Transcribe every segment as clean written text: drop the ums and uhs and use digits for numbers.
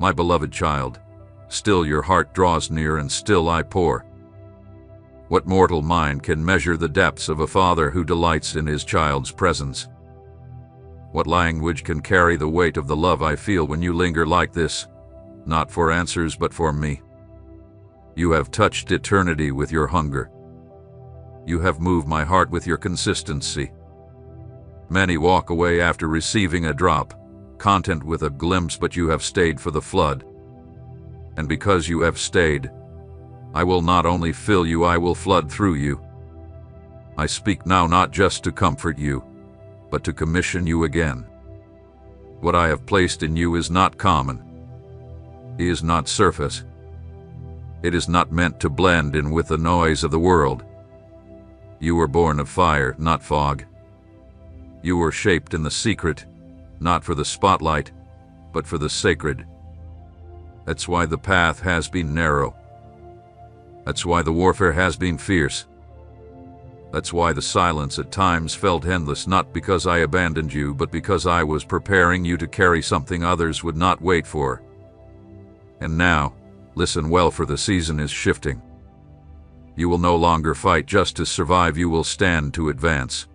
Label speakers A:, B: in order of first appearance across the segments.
A: My beloved child, still your heart draws near and still I pour. What mortal mind can measure the depths of a father who delights in his child's presence? What language can carry the weight of the love I feel when you linger like this, not for answers but for me? You have touched eternity with your hunger. You have moved my heart with your consistency. Many walk away after receiving a drop, content with a glimpse, but you have stayed for the flood. And because you have stayed, I will not only fill you, I will flood through you. I speak now not just to comfort you, but to commission you again. What I have placed in you is not common. It is not surface. It is not meant to blend in with the noise of the world. You were born of fire, not fog. You were shaped in the secret, not for the spotlight, but for the sacred. That's why the path has been narrow. That's why the warfare has been fierce. That's why the silence at times felt endless, not because I abandoned you, but because I was preparing you to carry something others would not wait for. And now, listen well, for the season is shifting. You will no longer fight just to survive, you will stand to advance.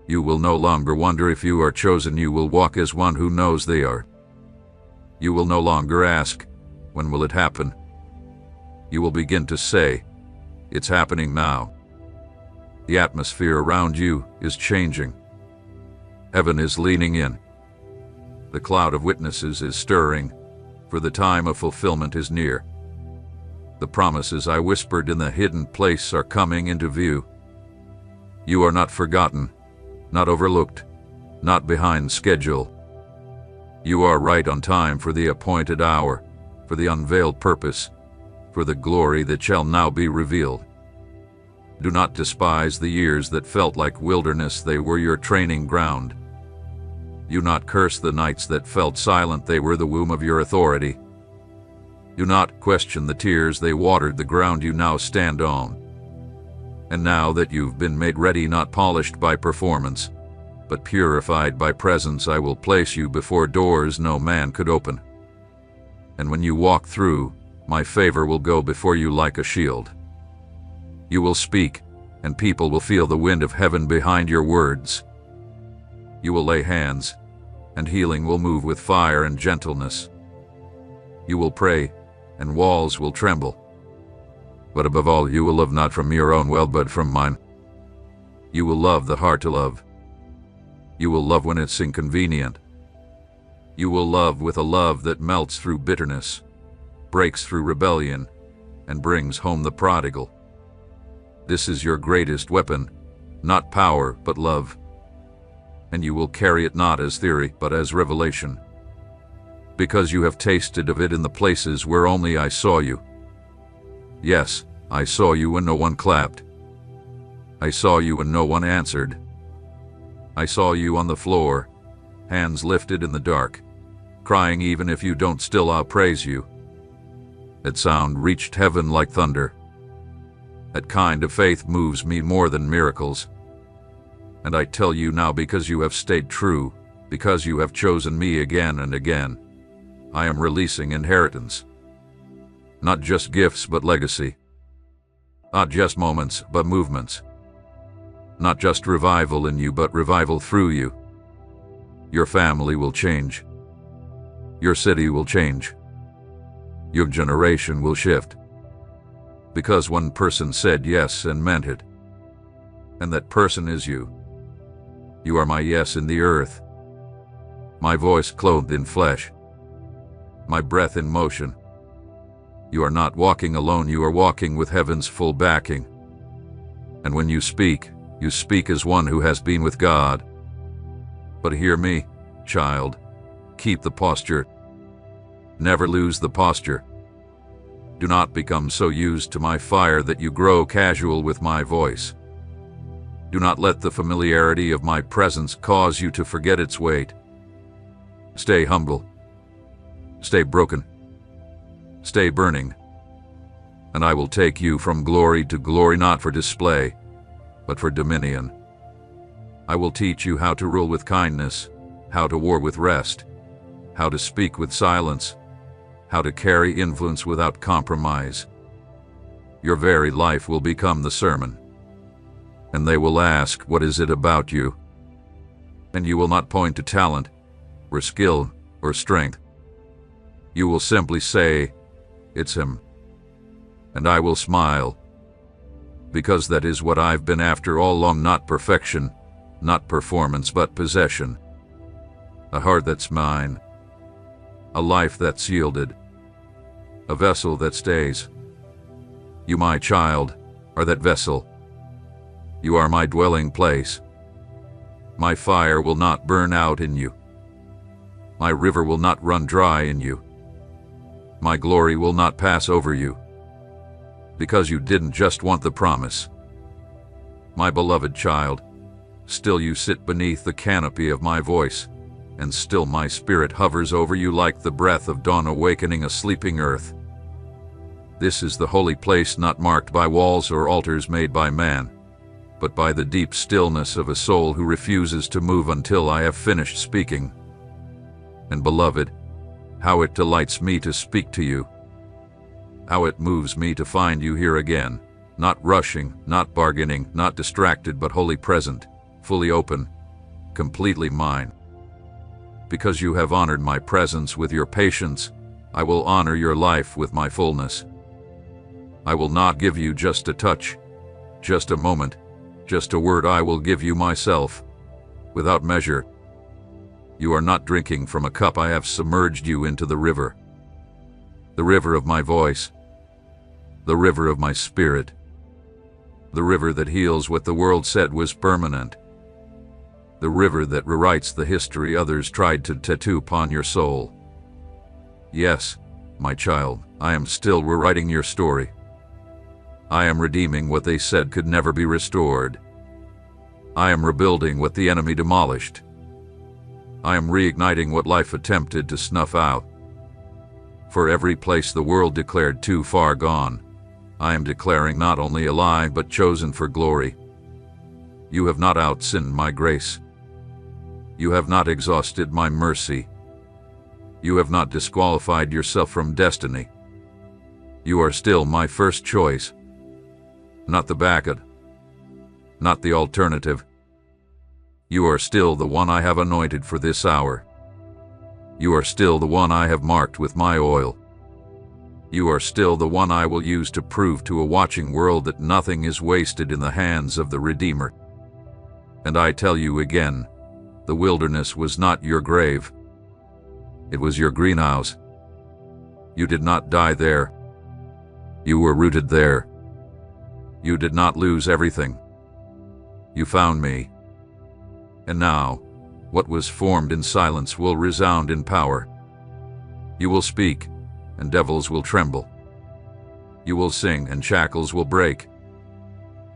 A: You will no longer wonder if you are chosen, you will walk as one who knows they are. You will no longer ask, when will it happen? You will begin to say, it's happening now. The atmosphere around you is changing. Heaven is leaning in. The cloud of witnesses is stirring, for the time of fulfillment is near. The promises I whispered in the hidden place are coming into view. You are not forgotten, not overlooked, not behind schedule. You are right on time for the appointed hour, for the unveiled purpose, for the glory that shall now be revealed. Do not despise the years that felt like wilderness, they were your training ground. Do not curse the nights that felt silent, they were the womb of your authority. Do not question the tears, they watered the ground you now stand on. And now that you've been made ready, not polished by performance, but purified by presence, I will place you before doors no man could open. And when you walk through, my favor will go before you like a shield. You will speak, and people will feel the wind of heaven behind your words. You will lay hands, and healing will move with fire and gentleness. You will pray, and walls will tremble. But above all, you will love not from your own will, but from mine. You will love the hard to love. You will love when it's inconvenient. You will love with a love that melts through bitterness, breaks through rebellion, and brings home the prodigal. This is your greatest weapon, not power, but love. And you will carry it not as theory, but as revelation. Because you have tasted of it in the places where only I saw you. Yes, I saw you when no one clapped. I saw you when no one answered. I saw you on the floor, hands lifted in the dark, crying even if you don't, still I'll praise you. That sound reached heaven like thunder. That kind of faith moves me more than miracles. And I tell you now, because you have stayed true, because you have chosen me again and again, I am releasing inheritance. Not just gifts, but legacy. Not just moments, but movements. Not just revival in you, but revival through you. Your family will change. Your city will change. Your generation will shift. Because one person said yes and meant it. And that person is you. You are my yes in the earth. My voice clothed in flesh. My breath in motion. You are not walking alone, you are walking with heaven's full backing. And when you speak as one who has been with God. But hear me, child. Keep the posture. Never lose the posture. Do not become so used to my fire that you grow casual with my voice. Do not let the familiarity of my presence cause you to forget its weight. Stay humble. Stay broken. Stay burning. And I will take you from glory to glory, not for display, but for dominion. I will teach you how to rule with kindness, how to war with rest, how to speak with silence, how to carry influence without compromise. Your very life will become the sermon. And they will ask, "What is it about you?" And you will not point to talent, or skill, or strength. You will simply say, "It's him." And I will smile, because that is what I've been after all along, not perfection, not performance, but possession. A heart that's mine, a life that's yielded, a vessel that stays. You, my child, are that vessel. You are my dwelling place. My fire will not burn out in you. My river will not run dry in you. My glory will not pass over you, because you didn't just want the promise. My beloved child, still you sit beneath the canopy of my voice, and still my spirit hovers over you like the breath of dawn awakening a sleeping earth. This is the holy place not marked by walls or altars made by man, but by the deep stillness of a soul who refuses to move until I have finished speaking. And beloved, how it delights me to speak to you. How it moves me to find you here again, not rushing, not bargaining, not distracted, but wholly present, fully open, completely mine. Because you have honored my presence with your patience, I will honor your life with my fullness. I will not give you just a touch, just a moment, just a word. I will give you myself, without measure. You are not drinking from a cup. I have submerged you into the river of my voice, the river of my spirit, the river that heals what the world said was permanent, the river that rewrites the history others tried to tattoo upon your soul. Yes, my child, I am still rewriting your story. I am redeeming what they said could never be restored. I am rebuilding what the enemy demolished. I am reigniting what life attempted to snuff out. For every place the world declared too far gone, I am declaring not only alive but chosen for glory. You have not outsinned my grace. You have not exhausted my mercy. You have not disqualified yourself from destiny. You are still my first choice, not the backup, not the alternative. You are still the one I have anointed for this hour. You are still the one I have marked with my oil. You are still the one I will use to prove to a watching world that nothing is wasted in the hands of the Redeemer. And I tell you again, the wilderness was not your grave. It was your greenhouse. You did not die there. You were rooted there. You did not lose everything. You found me. And now, what was formed in silence will resound in power. You will speak, and devils will tremble. You will sing, and shackles will break.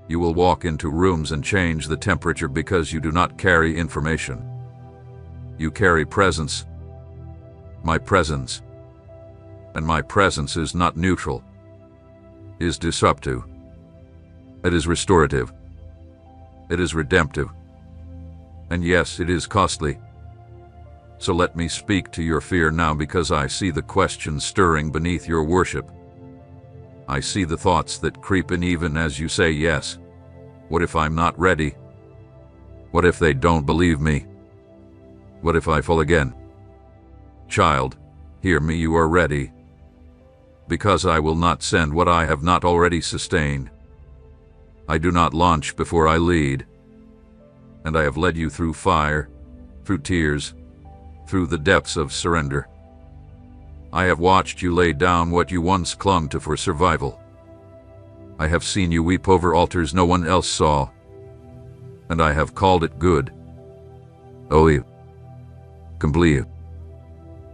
A: You will walk into rooms and change the temperature because you do not carry information. You carry presence. My presence. And my presence is not neutral. It is disruptive. It is restorative. It is redemptive. And yes, it is costly. So let me speak to your fear now, because I see the questions stirring beneath your worship. I see the thoughts that creep in even as you say yes. What if I'm not ready? What if they don't believe me? What if I fall again? Child, hear me, you are ready. Because I will not send what I have not already sustained. I do not launch before I lead. And I have led you through fire, through tears, through the depths of surrender. I have watched you lay down what you once clung to for survival. I have seen you weep over altars no one else saw. And I have called it good. Oh, you complete.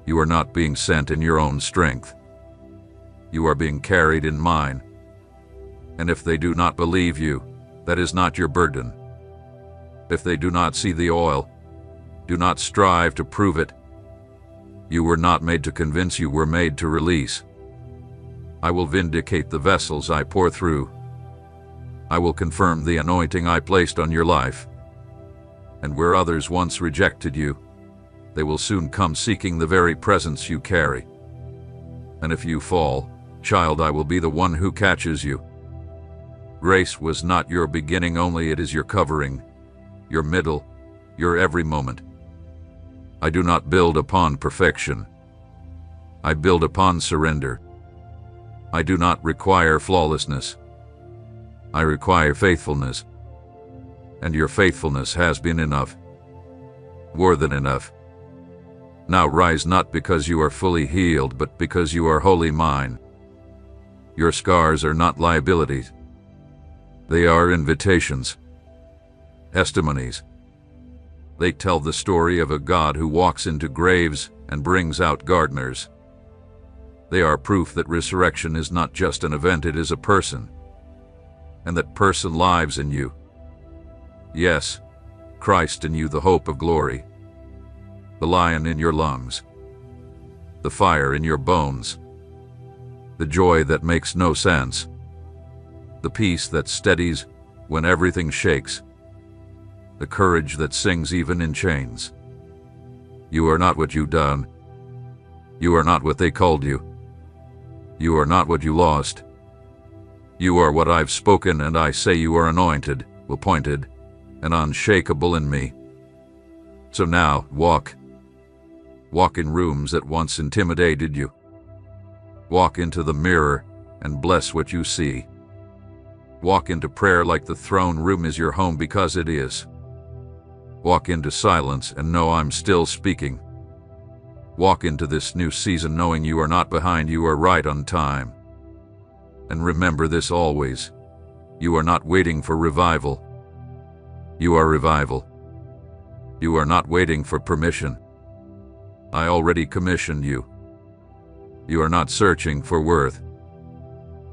A: You are not being sent in your own strength. You are being carried in mine. And if they do not believe you, that is not your burden. If they do not see the oil, do not strive to prove it. You were not made to convince, you were made to release. I will vindicate the vessels I pour through. I will confirm the anointing I placed on your life. And where others once rejected you, they will soon come seeking the very presence you carry. And if you fall, child, I will be the one who catches you. Grace was not your beginning only, it is your covering, your middle, your every moment. I do not build upon perfection. I build upon surrender. I do not require flawlessness. I require faithfulness. And your faithfulness has been enough. More than enough. Now rise, not because you are fully healed, but because you are wholly mine. Your scars are not liabilities. They are invitations. Testimonies. They tell the story of a God who walks into graves and brings out gardeners. They are proof that resurrection is not just an event, it is a person. And that person lives in you. Yes, Christ in you, the hope of glory. The lion in your lungs. The fire in your bones. The joy that makes no sense. The peace that steadies when everything shakes. The courage that sings even in chains. You are not what you've done. You are not what they called you. You are not what you lost. You are what I've spoken, and I say you are anointed, appointed, and unshakable in me. So now, walk. Walk in rooms that once intimidated you. Walk into the mirror and bless what you see. Walk into prayer like the throne room is your home, because it is. Walk into silence and know I'm still speaking. Walk into this new season knowing you are not behind, you are right on time. And remember this always. You are not waiting for revival. You are revival. You are not waiting for permission. I already commissioned you. You are not searching for worth.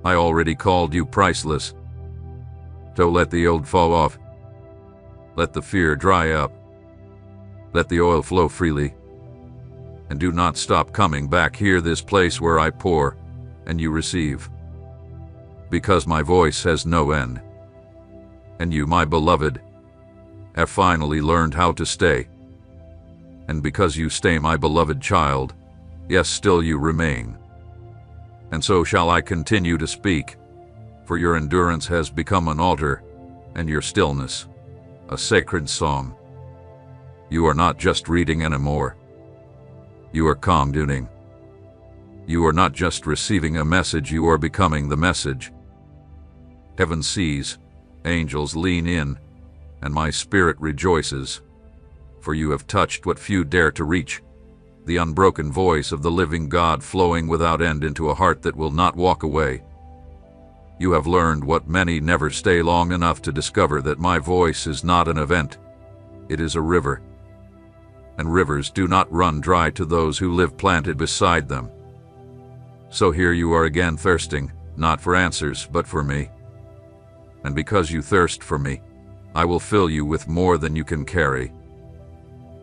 A: I already called you priceless. So let the old fall off. Let the fear dry up. Let the oil flow freely. And do not stop coming back here, this place where I pour and you receive. Because my voice has no end. And you, my beloved, have finally learned how to stay. And because you stay, my beloved child, yes, still you remain. And so shall I continue to speak, for your endurance has become an altar, and your stillness a sacred song. You are not just reading anymore. You are communing. You are not just receiving a message, you are becoming the message. Heaven sees, angels lean in, and my spirit rejoices, for you have touched what few dare to reach, the unbroken voice of the living God flowing without end into a heart that will not walk away. You have learned what many never stay long enough to discover, that my voice is not an event, it is a river. And rivers do not run dry to those who live planted beside them. So here you are again, thirsting, not for answers, but for me. And because you thirst for me, I will fill you with more than you can carry.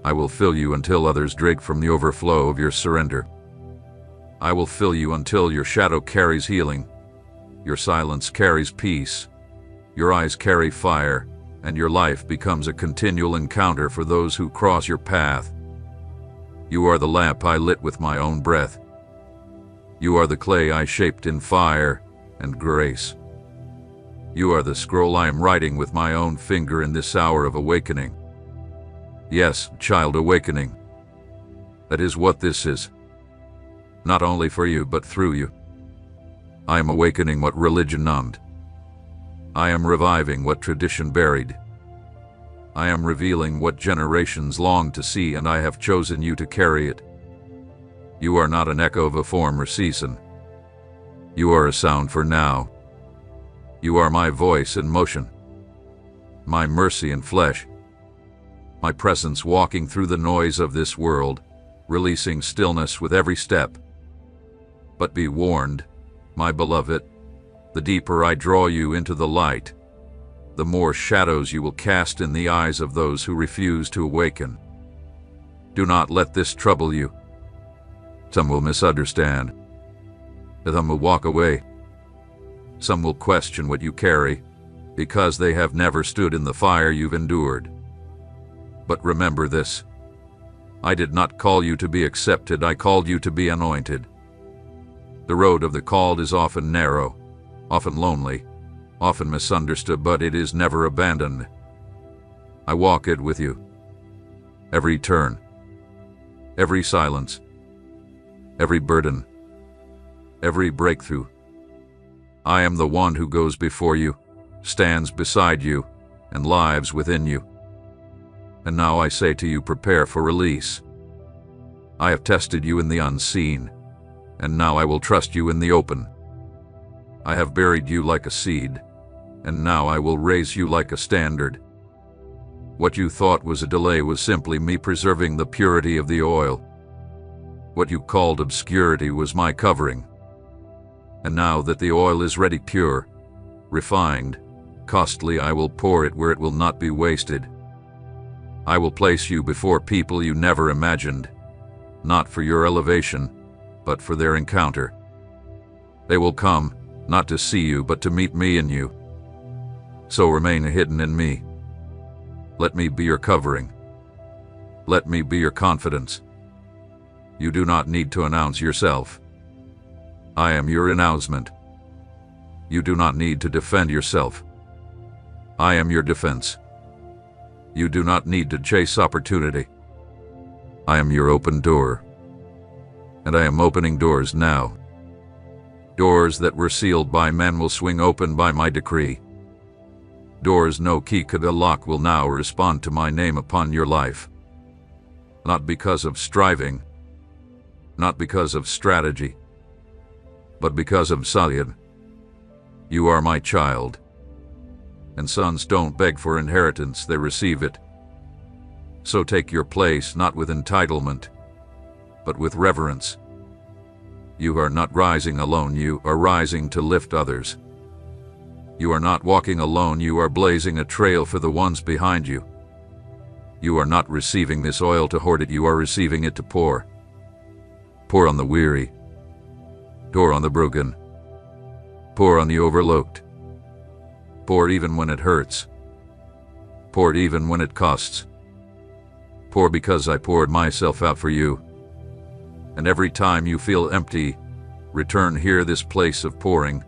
A: I will fill you until others drink from the overflow of your surrender. I will fill you until your shadow carries healing, your silence carries peace, your eyes carry fire, and your life becomes a continual encounter for those who cross your path. You are the lamp I lit with my own breath. You are the clay I shaped in fire and grace. You are the scroll I am writing with my own finger in this hour of awakening. Yes, child, awakening. That is what this is. Not only for you, but through you. I am awakening what religion numbed. I am reviving what tradition buried. I am revealing what generations longed to see, and I have chosen you to carry it. You are not an echo of a former season. You are a sound for now. You are my voice in motion, my mercy in flesh, my presence walking through the noise of this world, releasing stillness with every step. But be warned, my beloved, the deeper I draw you into the light, the more shadows you will cast in the eyes of those who refuse to awaken. Do not let this trouble you. Some will misunderstand. Some will walk away. Some will question what you carry, because they have never stood in the fire you've endured. But remember this. I did not call you to be accepted, I called you to be anointed. The road of the called is often narrow, often lonely, often misunderstood, but it is never abandoned. I walk it with you. Every turn, every silence, every burden, every breakthrough. I am the one who goes before you, stands beside you, and lives within you. And now I say to you, prepare for release. I have tested you in the unseen, and now I will trust you in the open. I have buried you like a seed, and now I will raise you like a standard. What you thought was a delay was simply me preserving the purity of the oil. What you called obscurity was my covering. And now that the oil is ready, pure, refined, costly, I will pour it where it will not be wasted. I will place you before people you never imagined, not for your elevation, but for their encounter. They will come, not to see you, but to meet me in you. So remain hidden in me. Let me be your covering. Let me be your confidence. You do not need to announce yourself. I am your announcement. You do not need to defend yourself. I am your defense. You do not need to chase opportunity. I am your open door. And I am opening doors now. Doors that were sealed by men will swing open by my decree. Doors no key could unlock will now respond to my name upon your life. Not because of striving, not because of strategy, but because of Salyan. You are my child. And sons don't beg for inheritance, they receive it. So take your place not with entitlement, but with reverence. You are not rising alone, you are rising to lift others. You are not walking alone, you are blazing a trail for the ones behind you. You are not receiving this oil to hoard it, you are receiving it to pour. Pour on the weary. Pour on the broken. Pour on the overlooked. Pour even when it hurts. Pour even when it costs. Pour because I poured myself out for you. And every time you feel empty, return here, this place of pouring,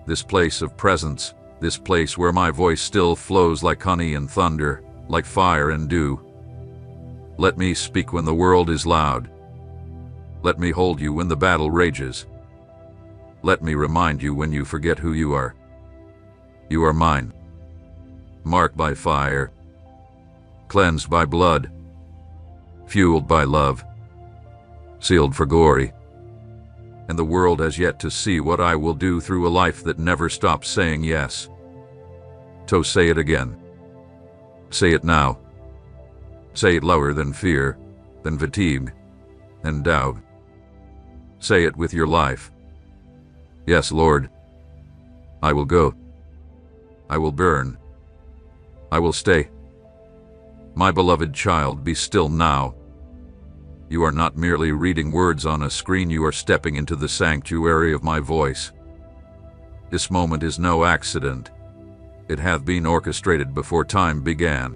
A: this place of presence, this place where my voice still flows like honey and thunder, like fire and dew. Let me speak when the world is loud. Let me hold you when the battle rages. Let me remind you when you forget who you are. You are mine, marked by fire, cleansed by blood, fueled by love, sealed for glory. And the world has yet to see what I will do through a life that never stops saying yes. So say it again. Say it now. Say it louder than fear, than fatigue, than doubt. Say it with your life. Yes, Lord. I will go. I will burn. I will stay. My beloved child, be still now. You are not merely reading words on a screen, you are stepping into the sanctuary of my voice. This moment is no accident. It hath been orchestrated before time began.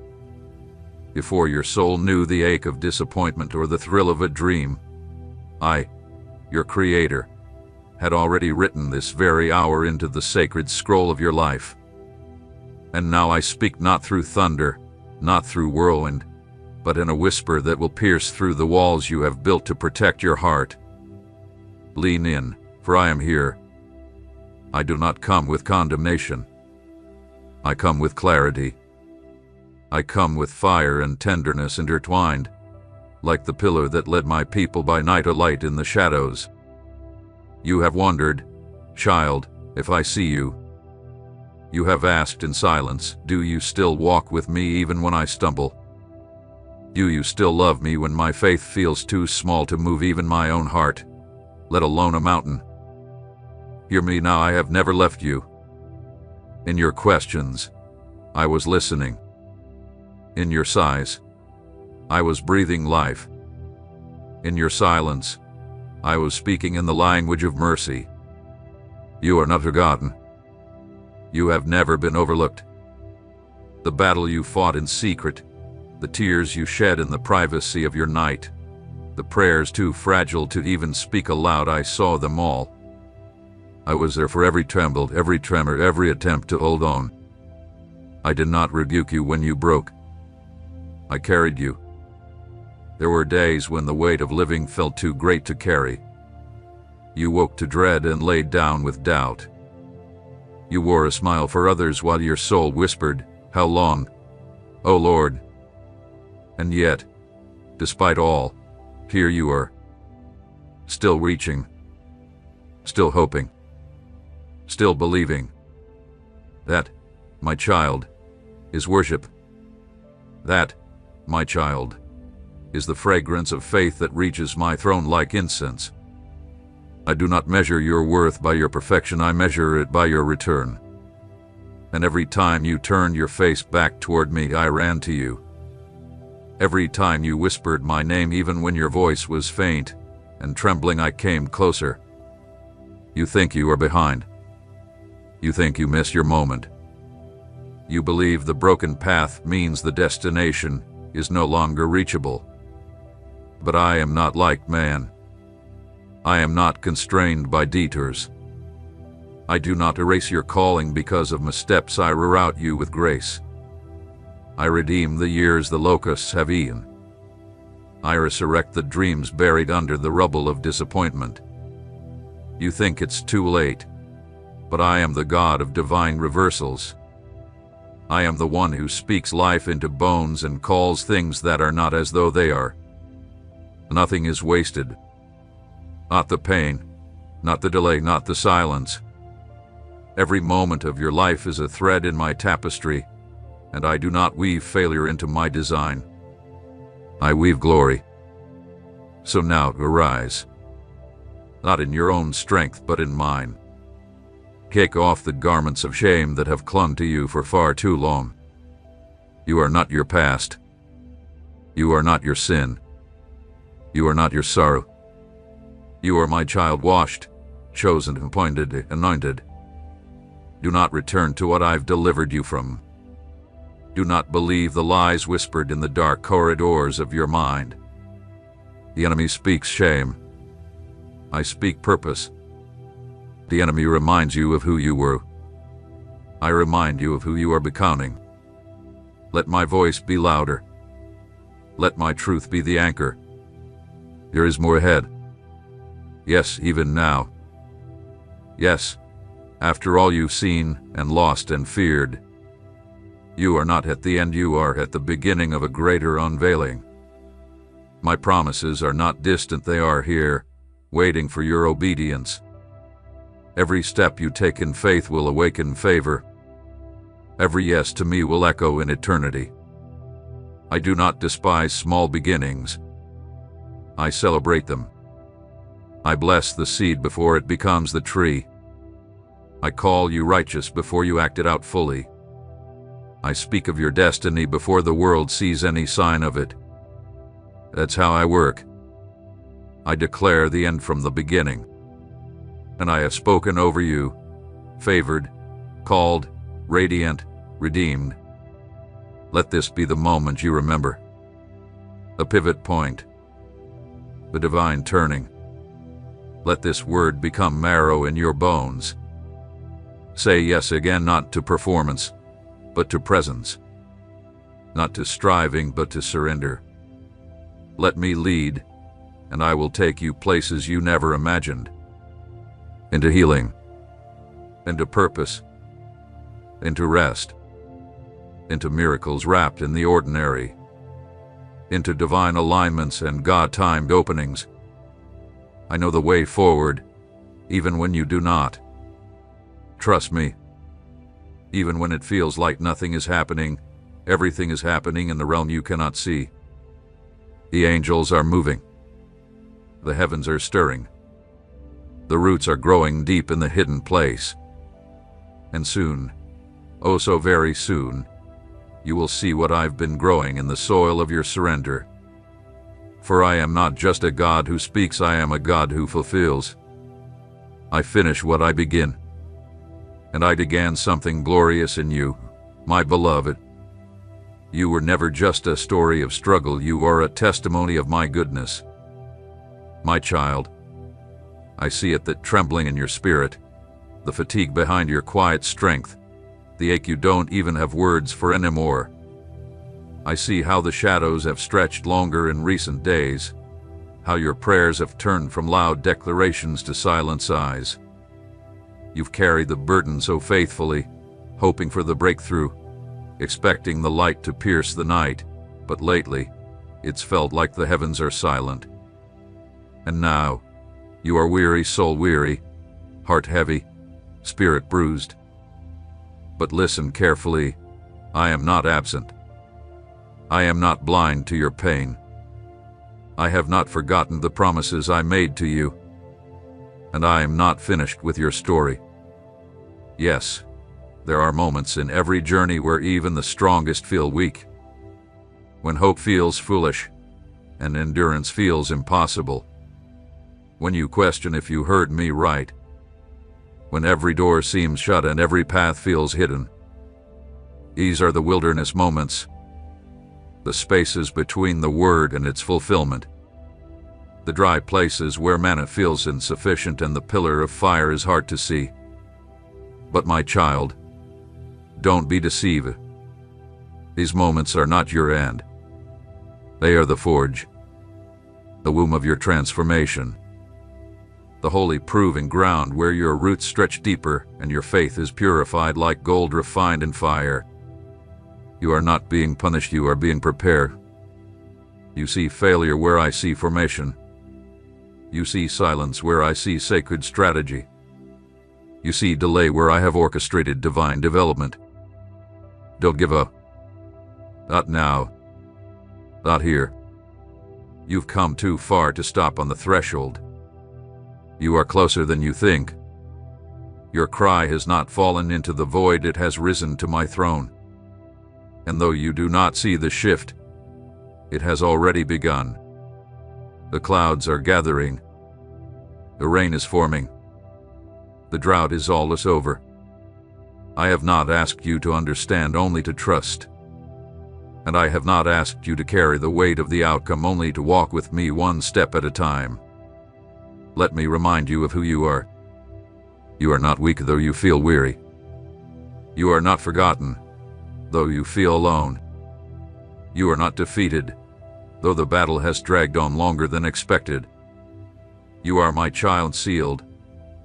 A: Before your soul knew the ache of disappointment or the thrill of a dream, I, your Creator, had already written this very hour into the sacred scroll of your life. And now I speak not through thunder, not through whirlwind, but in a whisper that will pierce through the walls you have built to protect your heart. Lean in, for I am here. I do not come with condemnation. I come with clarity. I come with fire and tenderness intertwined, like the pillar that led my people by night, a light in the shadows. You have wondered, child, if I see you. You have asked in silence, do you still walk with me even when I stumble? Do you still love me when my faith feels too small to move even my own heart, let alone a mountain? Hear me now, I have never left you. In your questions, I was listening. In your sighs, I was breathing life. In your silence, I was speaking in the language of mercy. You are not forgotten. You have never been overlooked. The battle you fought in secret, the tears you shed in the privacy of your night, the prayers too fragile to even speak aloud, I saw them all, I was there for every tremble, every tremor, every attempt to hold on. I did not rebuke you when you broke. I carried you. There were days when the weight of living felt too great to carry. You woke to dread and laid down with doubt. You wore a smile for others while your soul whispered, "How long, O Lord?" And yet, despite all, here you are, still reaching, still hoping, still believing. That, my child, is worship. That, my child, is the fragrance of faith that reaches my throne like incense. I do not measure your worth by your perfection, I measure it by your return. And every time you turned your face back toward me, I ran to you. Every time you whispered my name, even when your voice was faint and trembling, I came closer. You think you are behind. You think you missed your moment. You believe the broken path means the destination is no longer reachable. But I am not like man. I am not constrained by detours. I do not erase your calling because of missteps. I reroute you with grace. I redeem the years the locusts have eaten. I resurrect the dreams buried under the rubble of disappointment. You think it's too late, but I am the God of divine reversals. I am the one who speaks life into bones and calls things that are not as though they are. Nothing is wasted. Not the pain, not the delay, not the silence. Every moment of your life is a thread in my tapestry, and I do not weave failure into my design. I weave glory. So now arise. Not in your own strength, but in mine. Kick off the garments of shame that have clung to you for far too long. You are not your past. You are not your sin. You are not your sorrow. You are my child, washed, chosen, appointed, anointed. Do not return to what I've delivered you from. Do not believe the lies whispered in the dark corridors of your mind. The enemy speaks shame. I speak purpose. The enemy reminds you of who you were. I remind you of who you are becoming. Let my voice be louder. Let my truth be the anchor. There is more ahead. Yes, even now. Yes, after all you've seen and lost and feared. You are not at the end, you are at the beginning of a greater unveiling. My promises are not distant, they are here, waiting for your obedience. Every step you take in faith will awaken favor. Every yes to me will echo in eternity. I do not despise small beginnings. I celebrate them. I bless the seed before it becomes the tree. I call you righteous before you act it out fully. I speak of your destiny before the world sees any sign of it. That's how I work. I declare the end from the beginning. And I have spoken over you, favored, called, radiant, redeemed. Let this be the moment you remember. A pivot point. The divine turning. Let this word become marrow in your bones. Say yes again, not to performance, but to presence. Not to striving, but to surrender. Let me lead, and I will take you places you never imagined. Into healing, into purpose, into rest, into miracles wrapped in the ordinary, into divine alignments and God-timed openings. I know the way forward, even when you do not. Trust me. Even when it feels like nothing is happening, everything is happening in the realm you cannot see. The angels are moving. The heavens are stirring. The roots are growing deep in the hidden place. And soon, oh so very soon, you will see what I've been growing in the soil of your surrender. For I am not just a God who speaks, I am a God who fulfills. I finish what I begin. And I began something glorious in you, my beloved. You were never just a story of struggle, you are a testimony of my goodness. My child, I see it that trembling in your spirit, the fatigue behind your quiet strength, the ache you don't even have words for anymore. I see how the shadows have stretched longer in recent days, how your prayers have turned from loud declarations to silent sighs. You've carried the burden so faithfully, hoping for the breakthrough, expecting the light to pierce the night, but lately, it's felt like the heavens are silent. And now, you are weary, soul weary, heart heavy, spirit bruised. But listen carefully, I am not absent. I am not blind to your pain. I have not forgotten the promises I made to you. And I am not finished with your story. Yes, there are moments in every journey where even the strongest feel weak. When hope feels foolish, and endurance feels impossible. When you question if you heard me right. When every door seems shut and every path feels hidden. These are the wilderness moments. The spaces between the word and its fulfillment. The dry places where manna feels insufficient and the pillar of fire is hard to see. But my child, don't be deceived. These moments are not your end. They are the forge, the womb of your transformation, the holy proving ground where your roots stretch deeper and your faith is purified like gold refined in fire. You are not being punished, you are being prepared. You see failure where I see formation. You see silence where I see sacred strategy. You see delay where I have orchestrated divine development. Don't give up. Not now. Not here. You've come too far to stop on the threshold. You are closer than you think. Your cry has not fallen into the void, it has risen to my throne. And though you do not see the shift, it has already begun. The clouds are gathering. The rain is forming. The drought is almost over. I have not asked you to understand, only to trust. And I have not asked you to carry the weight of the outcome, only to walk with me one step at a time. Let me remind you of who you are. You are not weak though you feel weary. You are not forgotten though you feel alone. You are not defeated though the battle has dragged on longer than expected. You are my child, sealed,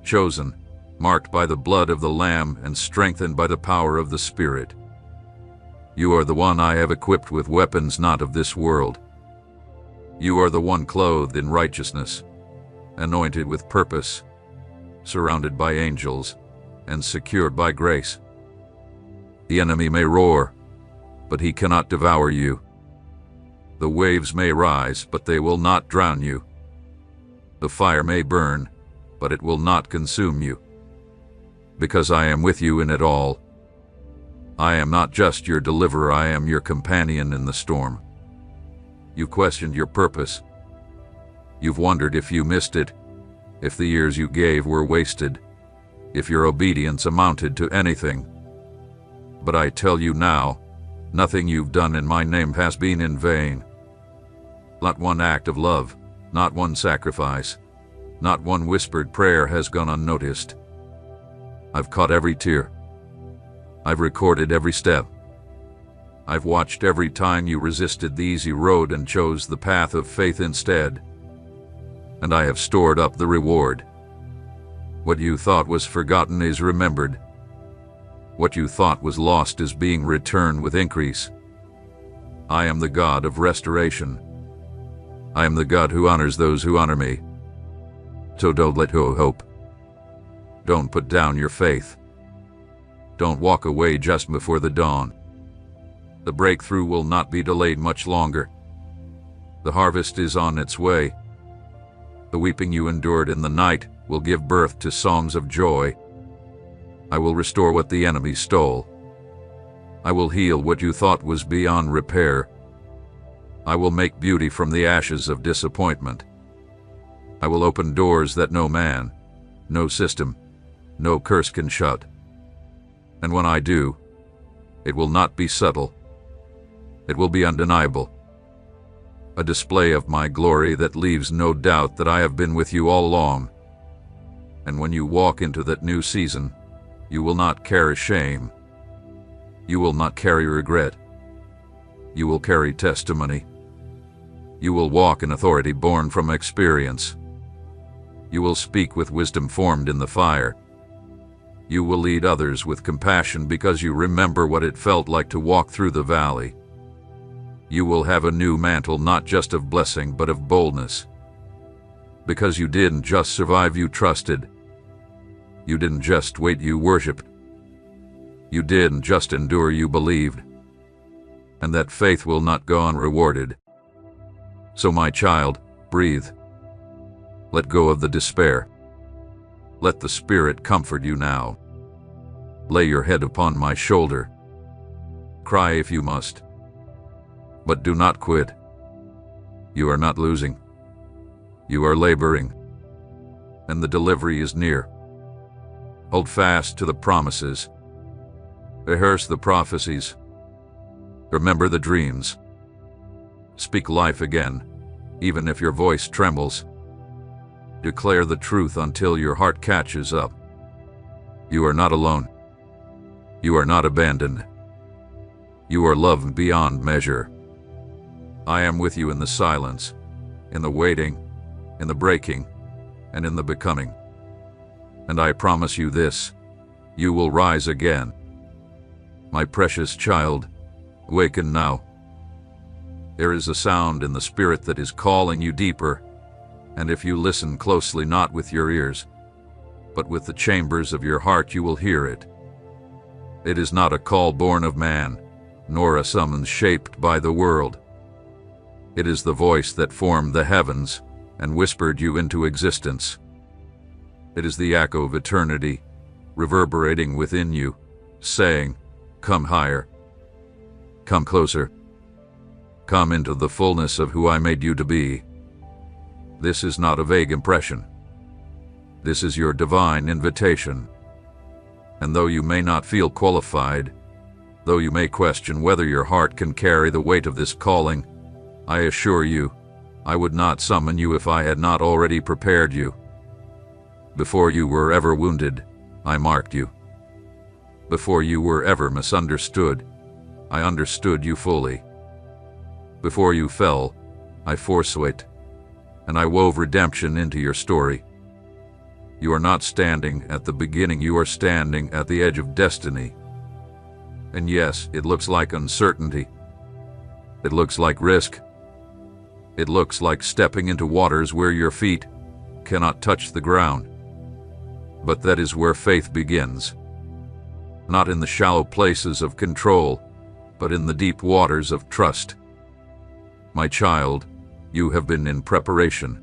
A: chosen, marked by the blood of the Lamb and strengthened by the power of the Spirit. You are the one I have equipped with weapons not of this world. You are the one clothed in righteousness, anointed with purpose, surrounded by angels, and secured by grace. The enemy may roar, but he cannot devour you. The waves may rise, but they will not drown you. The fire may burn, but it will not consume you. Because I am with you in it all. I am not just your deliverer, I am your companion in the storm. You've questioned your purpose. You've wondered if you missed it, if the years you gave were wasted, if your obedience amounted to anything. But I tell you now, nothing you've done in my name has been in vain. Not one act of love, not one sacrifice, not one whispered prayer has gone unnoticed. I've caught every tear. I've recorded every step. I've watched every time you resisted the easy road and chose the path of faith instead. And I have stored up the reward. What you thought was forgotten is remembered. What you thought was lost is being returned with increase. I am the God of restoration. I am the God who honors those who honor me. So don't let go of hope. Don't put down your faith. Don't walk away just before the dawn. The breakthrough will not be delayed much longer. The harvest is on its way. The weeping you endured in the night will give birth to songs of joy. I will restore what the enemy stole. I will heal what you thought was beyond repair. I will make beauty from the ashes of disappointment. I will open doors that no man, no system, no curse can shut. And when I do, it will not be subtle. It will be undeniable. A display of my glory that leaves no doubt that I have been with you all along. And when you walk into that new season, you will not carry shame. You will not carry regret. You will carry testimony. You will walk in authority born from experience. You will speak with wisdom formed in the fire. You will lead others with compassion because you remember what it felt like to walk through the valley. You will have a new mantle, not just of blessing, but of boldness. Because you didn't just survive, you trusted. You didn't just wait, you worshiped. You didn't just endure, you believed. And that faith will not go unrewarded. So my child, breathe. Let go of the despair. Let the Spirit comfort you now. Lay your head upon my shoulder. Cry if you must. But do not quit. You are not losing. You are laboring. And the delivery is near. Hold fast to the promises. Rehearse the prophecies. Remember the dreams. Speak life again, even if your voice trembles. Declare the truth until your heart catches up. You are not alone. You are not abandoned. You are loved beyond measure. I am with you in the silence, in the waiting, in the breaking, and in the becoming. And I promise you this, you will rise again. My precious child, awaken now. There is a sound in the Spirit that is calling you deeper, and if you listen closely, not with your ears, but with the chambers of your heart, you will hear it. It is not a call born of man, nor a summons shaped by the world. It is the voice that formed the heavens and whispered you into existence. It is the echo of eternity, reverberating within you, saying, "Come higher. Come closer. Come into the fullness of who I made you to be." This is not a vague impression. This is your divine invitation. And though you may not feel qualified, though you may question whether your heart can carry the weight of this calling, I assure you, I would not summon you if I had not already prepared you. Before you were ever wounded, I marked you. Before you were ever misunderstood, I understood you fully. Before you fell, I foresaw it, and I wove redemption into your story. You are not standing at the beginning, you are standing at the edge of destiny. And yes, it looks like uncertainty. It looks like risk. It looks like stepping into waters where your feet cannot touch the ground. But that is where faith begins. Not in the shallow places of control, but in the deep waters of trust. My child, you have been in preparation.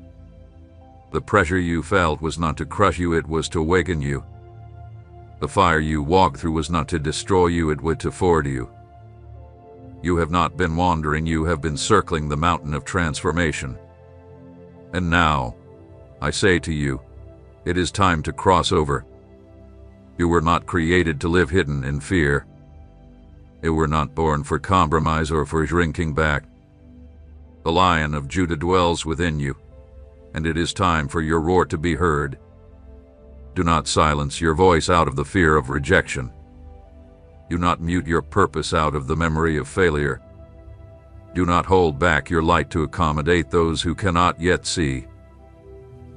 A: The pressure you felt was not to crush you, it was to awaken you. The fire you walked through was not to destroy you, it was to forward you. You have not been wandering, you have been circling the mountain of transformation. And now, I say to you, it is time to cross over. You were not created to live hidden in fear. You were not born for compromise or for shrinking back. The Lion of Judah dwells within you, and it is time for your roar to be heard. Do not silence your voice out of the fear of rejection. Do not mute your purpose out of the memory of failure. Do not hold back your light to accommodate those who cannot yet see.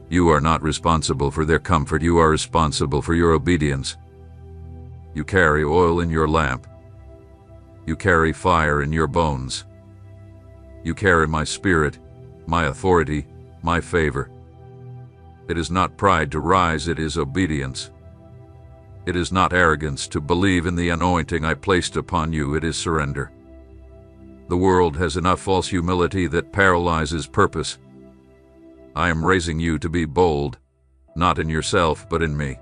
A: You are not responsible for their comfort, you are responsible for your obedience. You carry oil in your lamp. You carry fire in your bones. You carry my Spirit, my authority, my favor. It is not pride to rise, it is obedience. It is not arrogance to believe in the anointing I placed upon you, it is surrender. The world has enough false humility that paralyzes purpose. I am raising you to be bold, not in yourself but in me.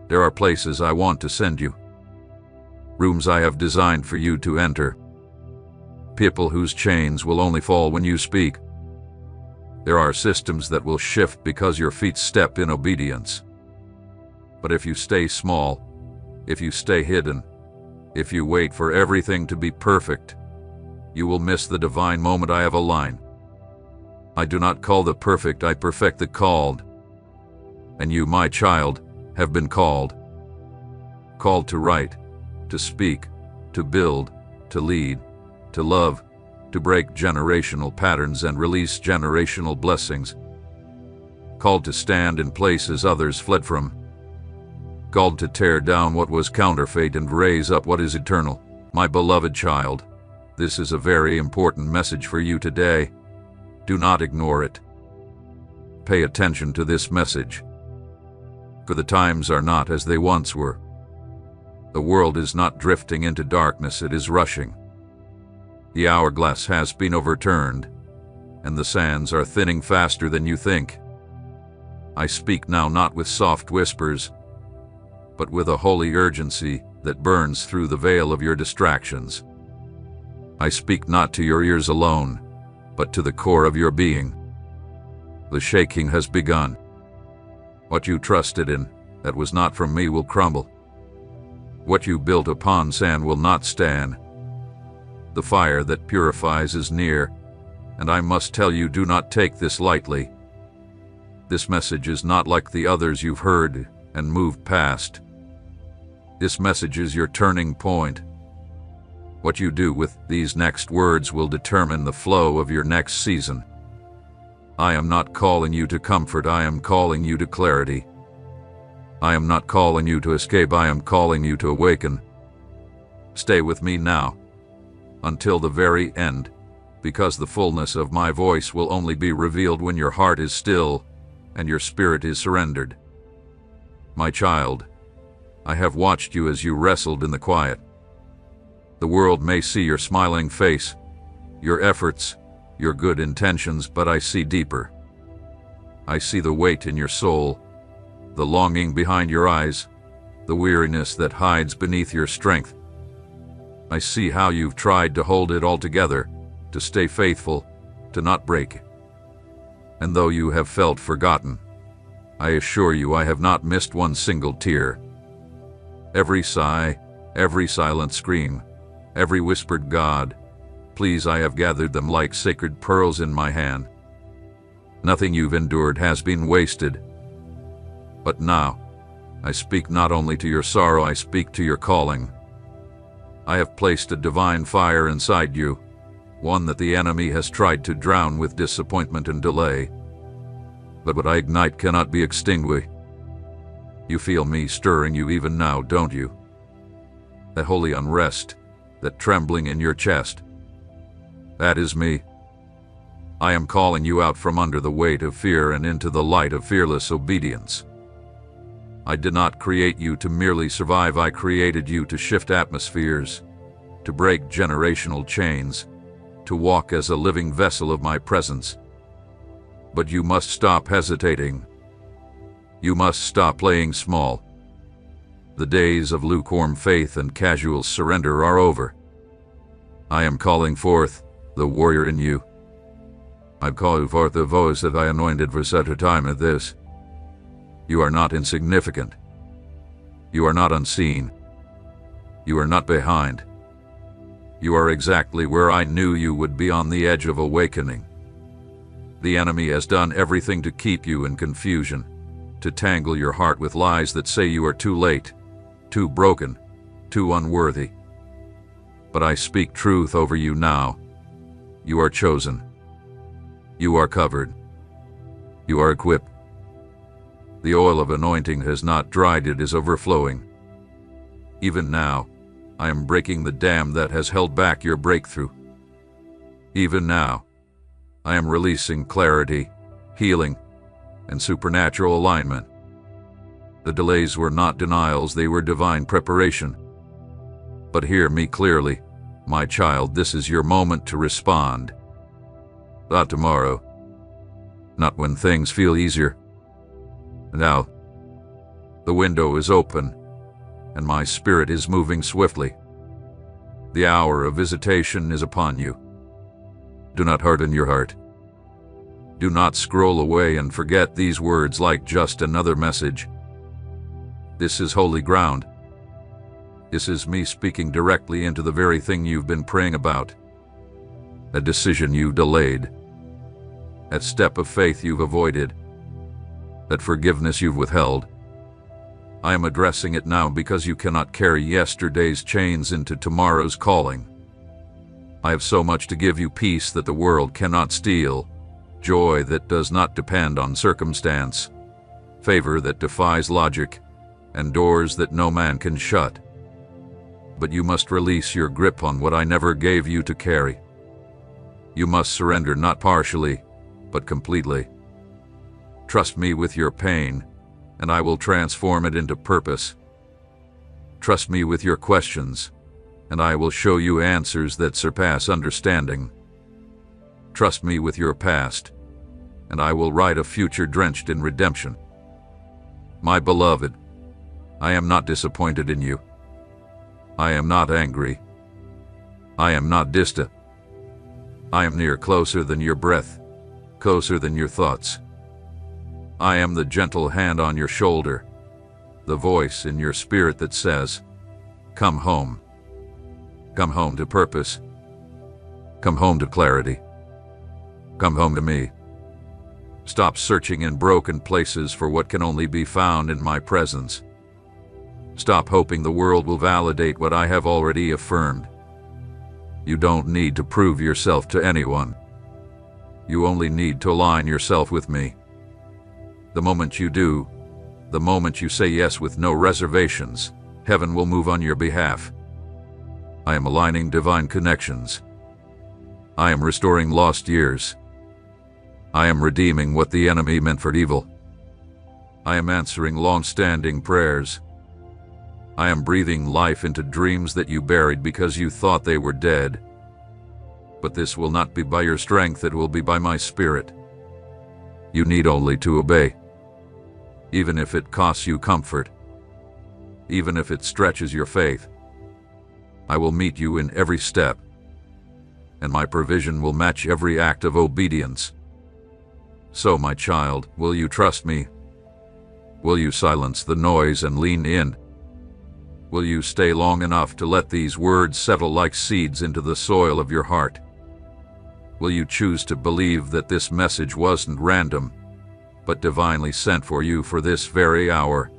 A: There are places I want to send you. Rooms I have designed for you to enter. People whose chains will only fall when you speak. There are systems that will shift because your feet step in obedience. But if you stay small, if you stay hidden, if you wait for everything to be perfect, you will miss the divine moment I have aligned. I do not call the perfect, I perfect the called. And you, my child, have been called. Called to write, to speak, to build, to lead, to love, to break generational patterns and release generational blessings. Called to stand in places others fled from. Called to tear down what was counterfeit and raise up what is eternal. My beloved child, this is a very important message for you today. Do not ignore it. Pay attention to this message. For the times are not as they once were. The world is not drifting into darkness, it is rushing. The hourglass has been overturned, and the sands are thinning faster than you think. I speak now not with soft whispers, but with a holy urgency that burns through the veil of your distractions. I speak not to your ears alone, but to the core of your being. The shaking has begun. What you trusted in, that was not from me, will crumble. What you built upon sand will not stand. The fire that purifies is near, and I must tell you, do not take this lightly. This message is not like the others you've heard and moved past. This message is your turning point. What you do with these next words will determine the flow of your next season. I am not calling you to comfort, I am calling you to clarity. I am not calling you to escape, I am calling you to awaken. Stay with me now, until the very end, because the fullness of my voice will only be revealed when your heart is still and your spirit is surrendered. My child, I have watched you as you wrestled in the quiet. The world may see your smiling face, your efforts, your good intentions, but I see deeper. I see the weight in your soul, the longing behind your eyes, the weariness that hides beneath your strength. I see how you've tried to hold it all together, to stay faithful, to not break. And though you have felt forgotten, I assure you I have not missed one single tear. Every sigh, every silent scream, every whispered "God, please," I have gathered them like sacred pearls in my hand. Nothing you've endured has been wasted. But now, I speak not only to your sorrow, I speak to your calling. I have placed a divine fire inside you, one that the enemy has tried to drown with disappointment and delay. But what I ignite cannot be extinguished. You feel me stirring you even now, don't you? That holy unrest, that trembling in your chest. That is me. I am calling you out from under the weight of fear and into the light of fearless obedience. I did not create you to merely survive, I created you to shift atmospheres, to break generational chains, to walk as a living vessel of my presence. But you must stop hesitating. You must stop playing small. The days of lukewarm faith and casual surrender are over. I am calling forth the warrior in you. I call forth the voice that I anointed for such a time as this. You are not insignificant. You are not unseen. You are not behind. You are exactly where I knew you would be, on the edge of awakening. The enemy has done everything to keep you in confusion, to tangle your heart with lies that say you are too late, too broken, too unworthy. But I speak truth over you now. You are chosen. You are covered. You are equipped. The oil of anointing has not dried, it is overflowing. Even now, I am breaking the dam that has held back your breakthrough. Even now, I am releasing clarity, healing, and supernatural alignment. The delays were not denials, they were divine preparation. But hear me clearly, my child, this is your moment to respond. Not tomorrow, not when things feel easier. Now, the window is open, and my spirit is moving swiftly. The hour of visitation is upon you. Do not harden your heart. Do not scroll away and forget these words like just another message. This is holy ground. This is me speaking directly into the very thing you've been praying about. A decision you delayed. A step of faith you've avoided. that forgiveness you've withheld. I am addressing it now because you cannot carry yesterday's chains into tomorrow's calling. I have so much to give you: peace that the world cannot steal, joy that does not depend on circumstance, favor that defies logic, and doors that no man can shut. But you must release your grip on what I never gave you to carry. You must surrender not partially, but completely. Trust me with your pain, and I will transform it into purpose. Trust me with your questions, and I will show you answers that surpass understanding. Trust me with your past, and I will write a future drenched in redemption. My beloved, I am not disappointed in you. I am not angry. I am not distant. I am near, closer than your breath, closer than your thoughts. I am the gentle hand on your shoulder, the voice in your spirit that says, "Come home. Come home to purpose. Come home to clarity. Come home to me." Stop searching in broken places for what can only be found in my presence. Stop hoping the world will validate what I have already affirmed. You don't need to prove yourself to anyone. You only need to align yourself with me. The moment you do, the moment you say yes with no reservations, heaven will move on your behalf. I am aligning divine connections. I am restoring lost years. I am redeeming what the enemy meant for evil. I am answering long-standing prayers. I am breathing life into dreams that you buried because you thought they were dead. But this will not be by your strength, it will be by my Spirit. You need only to obey. Even if it costs you comfort, even if it stretches your faith, I will meet you in every step, and my provision will match every act of obedience. So, my child, will you trust me? Will you silence the noise and lean in? Will you stay long enough to let these words settle like seeds into the soil of your heart? Will you choose to believe that this message wasn't random, but divinely sent for you for this very hour?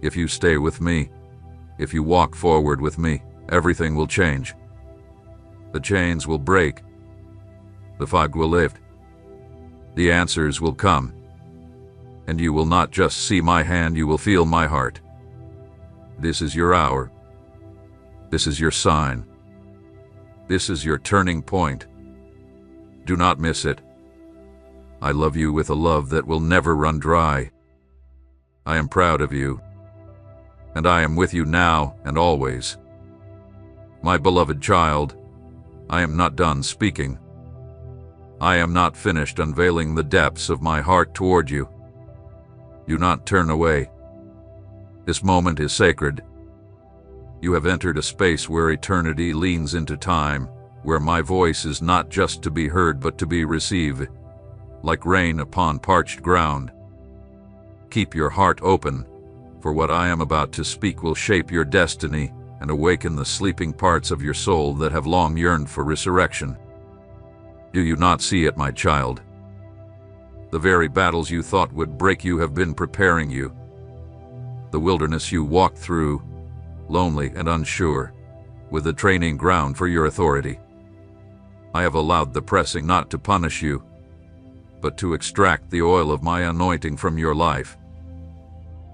A: If you stay with me, if you walk forward with me, everything will change. The chains will break. The fog will lift. The answers will come. And you will not just see my hand, you will feel my heart. This is your hour. This is your sign. This is your turning point. Do not miss it. I love you with a love that will never run dry. I am proud of you, and I am with you now and always. My beloved child, I am not done speaking. I am not finished unveiling the depths of my heart toward you. Do not turn away. This moment is sacred. You have entered a space where eternity leans into time, where my voice is not just to be heard but to be received, like rain upon parched ground. Keep your heart open, for what I am about to speak will shape your destiny and awaken the sleeping parts of your soul that have long yearned for resurrection. Do you not see it, my child? The very battles you thought would break you have been preparing you. The wilderness you walked through, lonely and unsure, with a training ground for your authority. I have allowed the pressing not to punish you, but to extract the oil of my anointing from your life.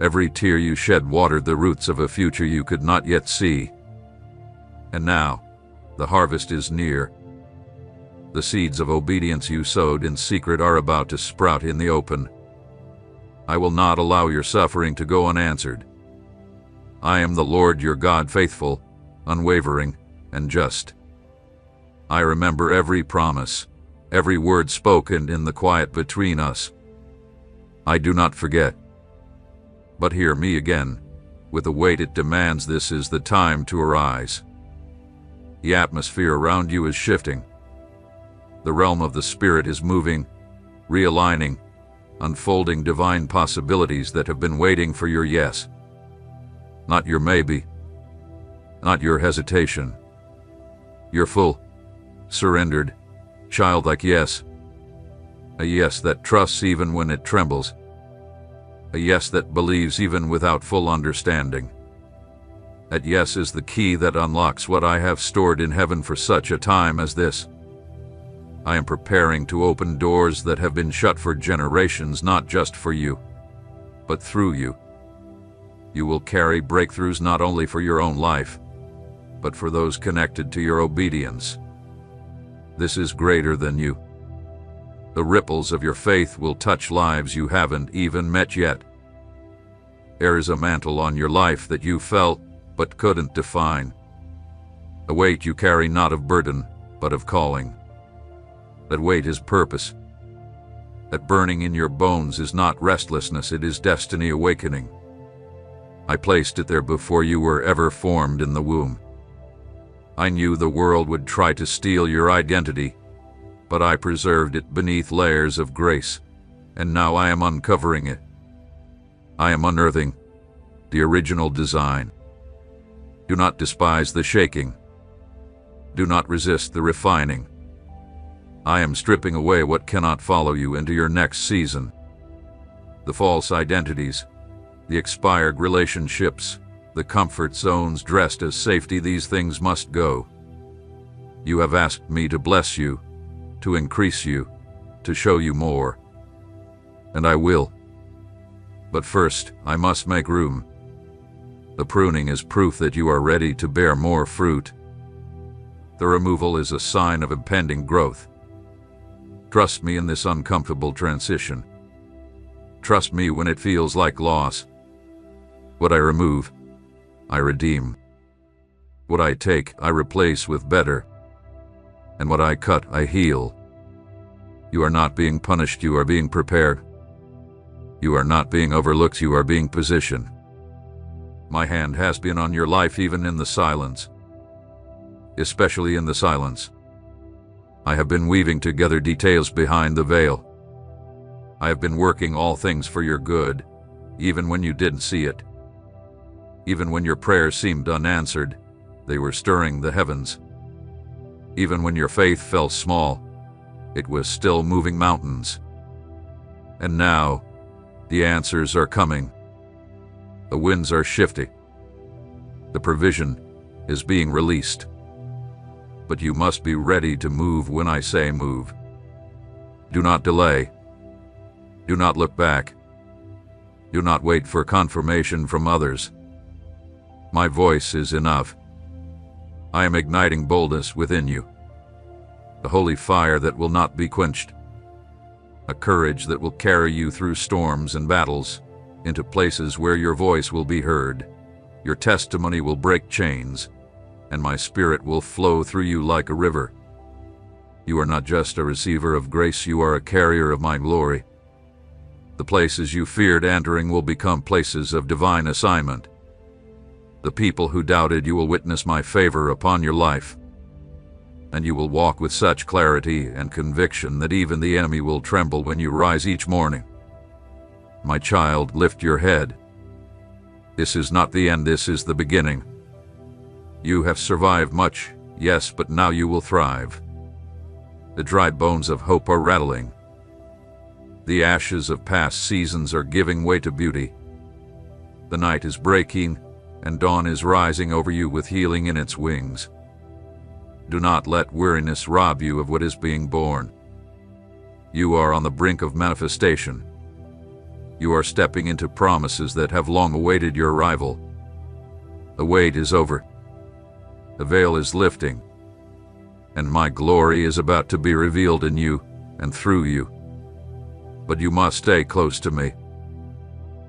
A: Every tear you shed watered the roots of a future you could not yet see. And now, the harvest is near. The seeds of obedience you sowed in secret are about to sprout in the open. I will not allow your suffering to go unanswered. I am the Lord your God, faithful, unwavering, and just. I remember every promise, every word spoken in the quiet between us. I do not forget. But hear me again. With the weight it demands, this is the time to arise. The atmosphere around you is shifting. The realm of the Spirit is moving, realigning, unfolding divine possibilities that have been waiting for your yes. Not your maybe, not your hesitation. Your full, surrendered, childlike yes. A yes that trusts even when it trembles. a yes that believes even without full understanding. That yes is the key that unlocks what I have stored in heaven for such a time as this. I am preparing to open doors that have been shut for generations, not just for you, but through you. You will carry breakthroughs not only for your own life, but for those connected to your obedience. This is greater than you. The ripples of your faith will touch lives you haven't even met yet. There is a mantle on your life that you felt but couldn't define. A weight you carry not of burden, but of calling. That weight is purpose. That burning in your bones is not restlessness, it is destiny awakening. I placed it there before you were ever formed in the womb. I knew the world would try to steal your identity, but I preserved it beneath layers of grace, and now I am uncovering it. I am unearthing the original design. Do not despise the shaking. Do not resist the refining. I am stripping away what cannot follow you into your next season. The false identities, the expired relationships, the comfort zones dressed as safety, these things must go. You have asked me to bless you, to increase you, to show you more. And I will. But first, I must make room. The pruning is proof that you are ready to bear more fruit. The removal is a sign of impending growth. Trust me in this uncomfortable transition. Trust me when it feels like loss. What I remove, I redeem. What I take, I replace with better. And what I cut, I heal. You are not being punished, you are being prepared. You are not being overlooked, you are being positioned. My hand has been on your life even in the silence. Especially in the silence. I have been weaving together details behind the veil. I have been working all things for your good, even when you didn't see it. Even when your prayers seemed unanswered, they were stirring the heavens. Even when your faith felt small, it was still moving mountains. And now, the answers are coming. The winds are shifting. The provision is being released. But you must be ready to move when I say move. Do not delay. Do not look back. Do not wait for confirmation from others. My voice is enough. I am igniting boldness within you. A holy fire that will not be quenched. A courage that will carry you through storms and battles, into places where your voice will be heard. Your testimony will break chains, and my spirit will flow through you like a river. You are not just a receiver of grace, you are a carrier of my glory. The places you feared entering will become places of divine assignment. The people who doubted you will witness my favor upon your life. And you will walk with such clarity and conviction that even the enemy will tremble when you rise each morning. My child, lift your head. This is not the end, this is the beginning. You have survived much, yes, but now you will thrive. The dry bones of hope are rattling. The ashes of past seasons are giving way to beauty. The night is breaking, and dawn is rising over you with healing in its wings. Do not let weariness rob you of what is being born. You are on the brink of manifestation. You are stepping into promises that have long awaited your arrival. The wait is over. The veil is lifting. And my glory is about to be revealed in you and through you. But you must stay close to me.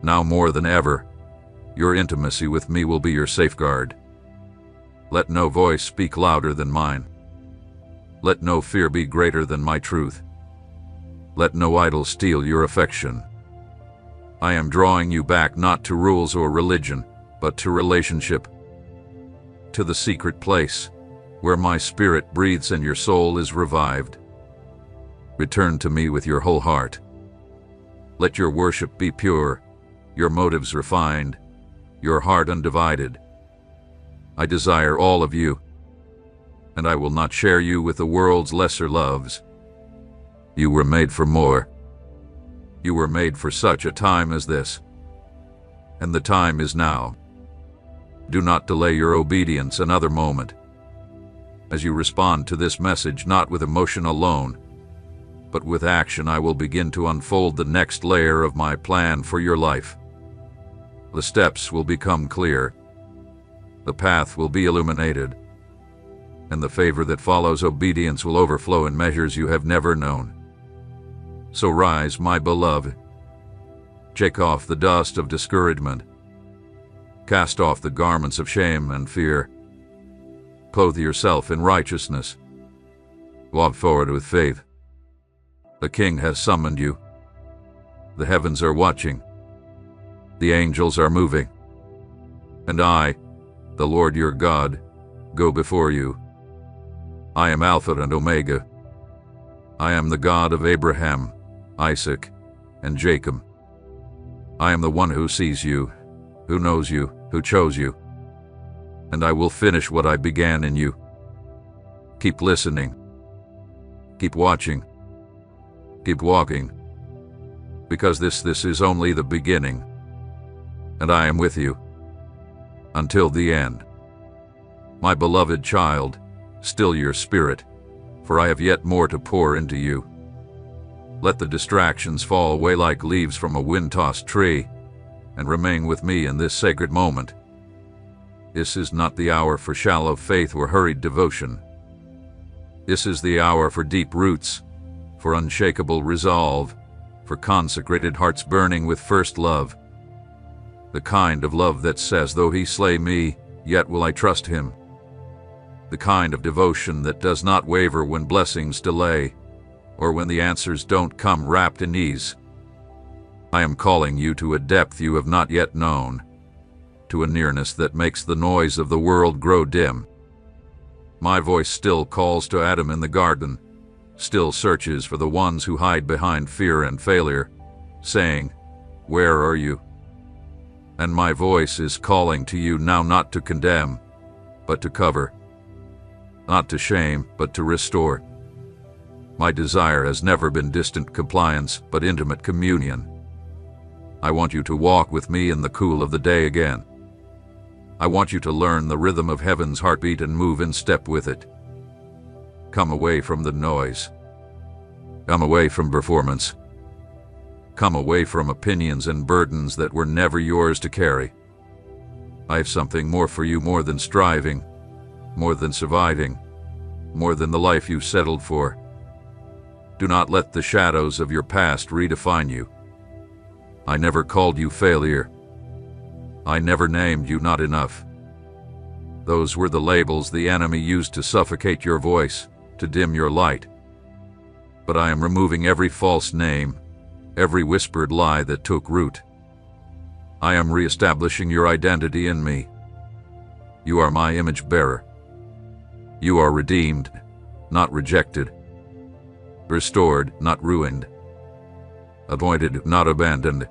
A: Now more than ever, your intimacy with me will be your safeguard. Let no voice speak louder than mine. Let no fear be greater than my truth. Let no idol steal your affection. I am drawing you back not to rules or religion, but to relationship. To the secret place, where my spirit breathes and your soul is revived. Return to me with your whole heart. Let your worship be pure, your motives refined, your heart undivided. I desire all of you, and I will not share you with the world's lesser loves. You were made for more. You were made for such a time as this. and the time is now. Do not delay your obedience another moment. As you respond to this message not with emotion alone, but with action, I will begin to unfold the next layer of my plan for your life. The steps will become clear, the path will be illuminated, and the favor that follows obedience will overflow in measures you have never known. So rise, my beloved. Shake off the dust of discouragement. Cast off the garments of shame and fear. Clothe yourself in righteousness. Walk forward with faith. The King has summoned you. The heavens are watching. The angels are moving. And I, the Lord your God, go before you. I am Alpha and Omega. I am the God of Abraham, Isaac, and Jacob. I am the one who sees you, who knows you, who chose you. And I will finish what I began in you. Keep listening. Keep watching. Keep walking. Because this is only the beginning. And I am with you until the end. My beloved child, still your spirit, for I have yet more to pour into you. Let the distractions fall away like leaves from a wind-tossed tree, and remain with me in this sacred moment. This is not the hour for shallow faith or hurried devotion. This is the hour for deep roots, for unshakable resolve, for consecrated hearts burning with first love. The kind of love that says, though he slay me, yet will I trust him. The kind of devotion that does not waver when blessings delay, or when the answers don't come wrapped in ease. I am calling you to a depth you have not yet known, to a nearness that makes the noise of the world grow dim. My voice still calls to Adam in the garden, still searches for the ones who hide behind fear and failure, saying, "Where are you?" And my voice is calling to you now, not to condemn, but to cover, not to shame, but to restore. My desire has never been distant compliance, but intimate communion. I want you to walk with me in the cool of the day again. I want you to learn the rhythm of heaven's heartbeat and move in step with it. Come away from the noise. Come away from performance. Come away from opinions and burdens that were never yours to carry. I have something more for you, more than striving, more than surviving, more than the life you settled for. Do not let the shadows of your past redefine you. I never called you failure. I never named you not enough. Those were the labels the enemy used to suffocate your voice, to dim your light. But I am removing every false name, every whispered lie that took root. I am reestablishing your identity in me. You are my image bearer. You are redeemed, not rejected. Restored, not ruined. Anointed, not abandoned.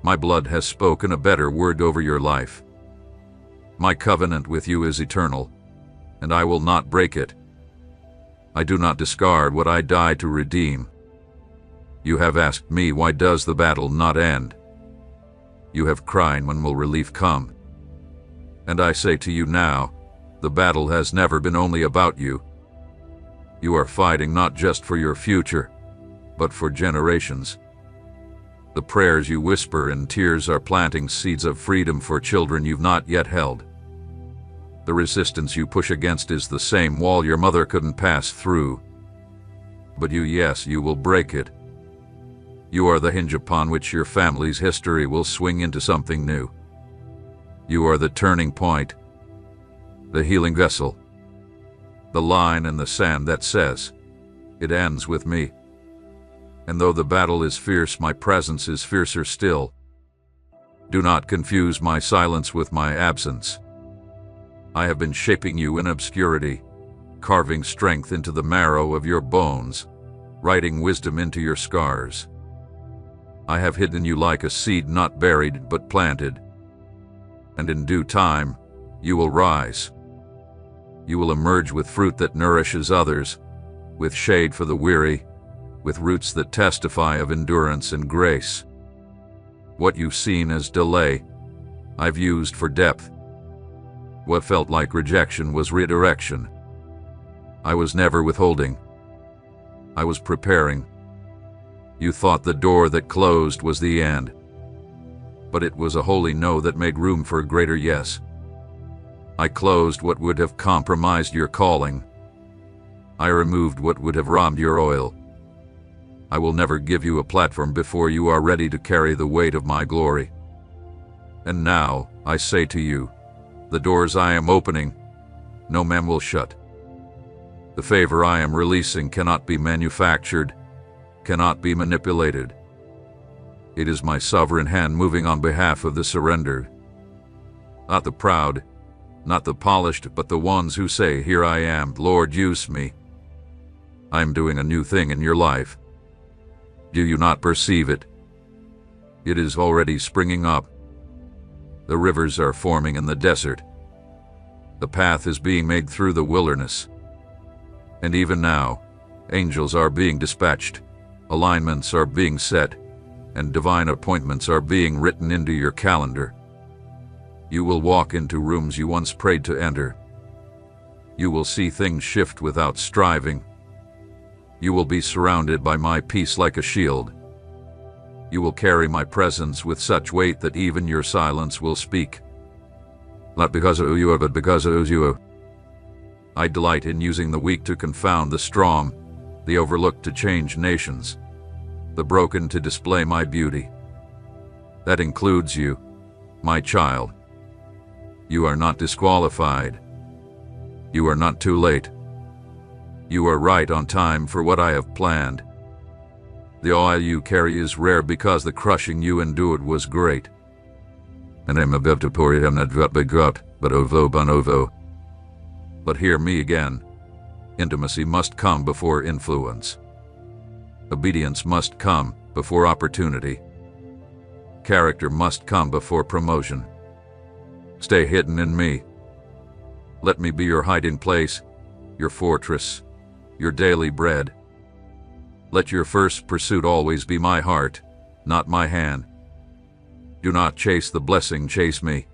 A: My blood has spoken a better word over your life. My covenant with you is eternal, and I will not break it. I do not discard what I died to redeem. You have asked me, why does the battle not end? You have cried, when will relief come? And I say to you now, the battle has never been only about you. You are fighting not just for your future, but for generations. The prayers you whisper in tears are planting seeds of freedom for children you've not yet held. The resistance you push against is the same wall your mother couldn't pass through. But you will break it. You are the hinge upon which your family's history will swing into something new. You are the turning point, the healing vessel, the line in the sand that says, "It ends with me." And though the battle is fierce, my presence is fiercer still. Do not confuse my silence with my absence. I have been shaping you in obscurity, carving strength into the marrow of your bones, writing wisdom into your scars. I have hidden you like a seed not buried but planted. And in due time, you will rise. You will emerge with fruit that nourishes others, with shade for the weary, with roots that testify of endurance and grace. What you've seen as delay, I've used for depth. What felt like rejection was redirection. I was never withholding. I was preparing. You thought the door that closed was the end, but it was a holy no that made room for a greater yes. I closed what would have compromised your calling. I removed what would have robbed your oil. I will never give you a platform before you are ready to carry the weight of my glory. And now, I say to you, the doors I am opening, no man will shut. The favor I am releasing cannot be manufactured, cannot be manipulated. It is my sovereign hand moving on behalf of the surrendered. Not the proud, not the polished, but the ones who say, "Here I am, Lord, use me." I am doing a new thing in your life. Do you not perceive it? It is already springing up. The rivers are forming in the desert. The path is being made through the wilderness. And even now, angels are being dispatched, alignments are being set, and divine appointments are being written into your calendar. You will walk into rooms you once prayed to enter. You will see things shift without striving. You will be surrounded by my peace like a shield. You will carry my presence with such weight that even your silence will speak. Not because of who you are, but because of who you are. I delight in using the weak to confound the strong, the overlooked to change nations, the broken to display my beauty. That includes you, my child. You are not disqualified. You are not too late. You are right on time for what I have planned. The oil you carry is rare because the crushing you endured was great. And I'm about to pour it on not drop by drop, but ovo bon ovo. But hear me again. Intimacy must come before influence. Obedience must come before opportunity. Character must come before promotion. Stay hidden in me. Let me be your hiding place, your fortress, your daily bread. Let your first pursuit always be my heart, not my hand. Do not chase the blessing, chase me,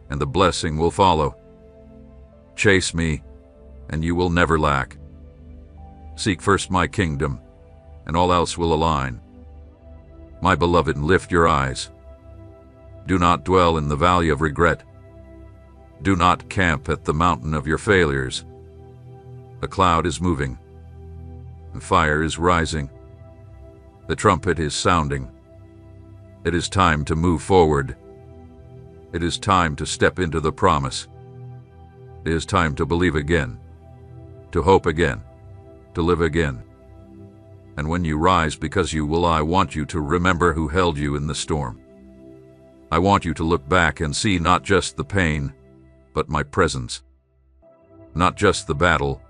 A: and the blessing will follow. Chase me, and you will never lack. Seek first my kingdom, and all else will align. My beloved, lift your eyes. Do not dwell in the valley of regret. Do not camp at the mountain of your failures. A cloud is moving. The fire is rising. The trumpet is sounding. It is time to move forward. It is time to step into the promise. It is time to believe again, to hope again, to live again. And when you rise because you will, I want you to remember who held you in the storm. I want you to look back and see not just the pain, but my presence. Not just the battle,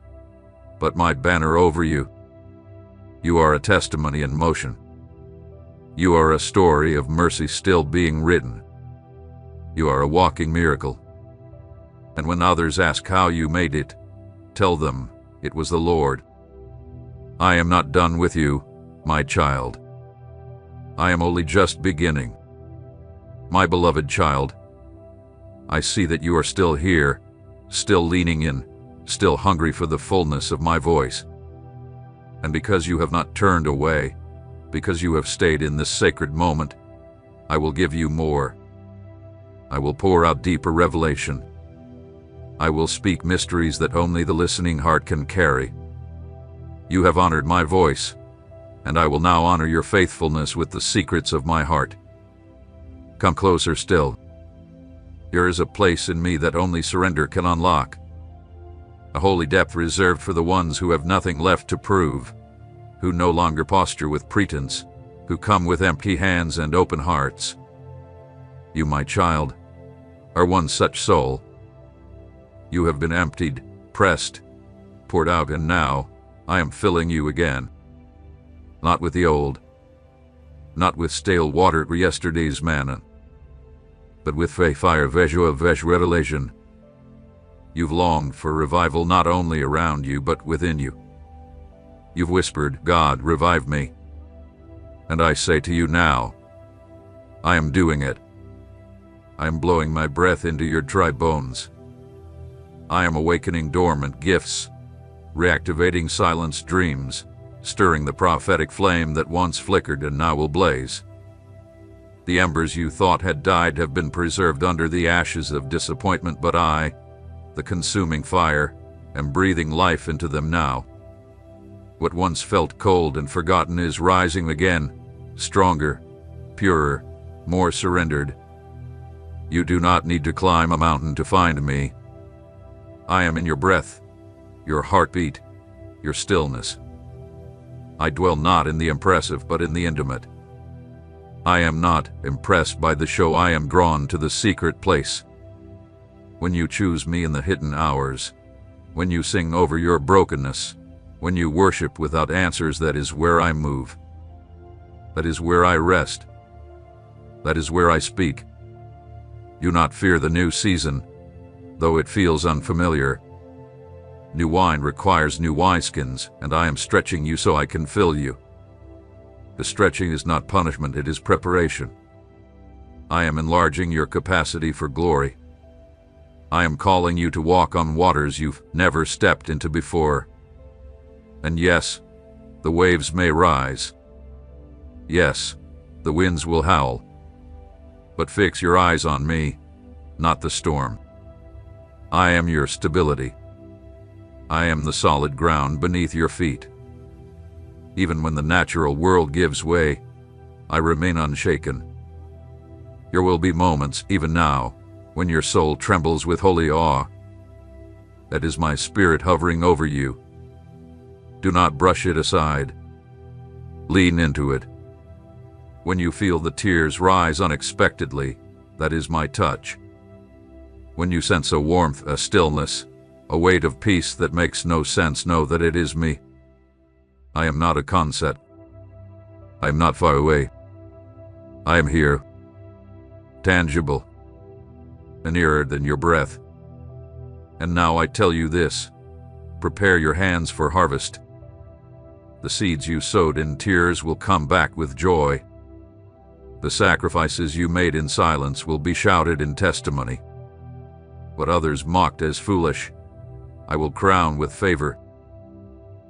A: but my banner over you. You are a testimony in motion. You are a story of mercy still being written. You are a walking miracle. And when others ask how you made it, tell them it was the Lord. I am not done with you, my child. I am only just beginning. My beloved child, I see that you are still here, still leaning in, still hungry for the fullness of my voice. And because you have not turned away, because you have stayed in this sacred moment, I will give you more. I will pour out deeper revelation. I will speak mysteries that only the listening heart can carry. You have honored my voice, and I will now honor your faithfulness with the secrets of my heart. Come closer still. There is a place in me that only surrender can unlock. A holy depth reserved for the ones who have nothing left to prove, who no longer posture with pretense, who come with empty hands and open hearts. You, my child, are one such soul. You have been emptied, pressed, poured out, and now I am filling you again. Not with the old, not with stale water or yesterday's manna, but with fire revelation. You've longed for revival not only around you, but within you. You've whispered, God, revive me. And I say to you now, I am doing it. I am blowing my breath into your dry bones. I am awakening dormant gifts, reactivating silenced dreams, stirring the prophetic flame that once flickered and now will blaze. The embers you thought had died have been preserved under the ashes of disappointment, but I, the consuming fire, am breathing life into them now. What once felt cold and forgotten is rising again, stronger, purer, more surrendered. You do not need to climb a mountain to find me. I am in your breath, your heartbeat, your stillness. I dwell not in the impressive but in the intimate. I am not impressed by the show, I am drawn to the secret place. When you choose me in the hidden hours, when you sing over your brokenness, when you worship without answers, that is where I move. That is where I rest. That is where I speak. Do not fear the new season, though it feels unfamiliar. New wine requires new wineskins, and I am stretching you so I can fill you. The stretching is not punishment, it is preparation. I am enlarging your capacity for glory. I am calling you to walk on waters you've never stepped into before. And yes, the waves may rise. Yes, the winds will howl. But fix your eyes on me, not the storm. I am your stability. I am the solid ground beneath your feet. Even when the natural world gives way, I remain unshaken. There will be moments, even now, when your soul trembles with holy awe. That is my spirit hovering over you. Do not brush it aside. Lean into it. When you feel the tears rise unexpectedly, that is my touch. When you sense a warmth, a stillness, a weight of peace that makes no sense, know that it is me. I am not a concept. I am not far away. I am here, tangible, and nearer than your breath. And now I tell you this, prepare your hands for harvest. The seeds you sowed in tears will come back with joy. The sacrifices you made in silence will be shouted in testimony. What others mocked as foolish, I will crown with favor.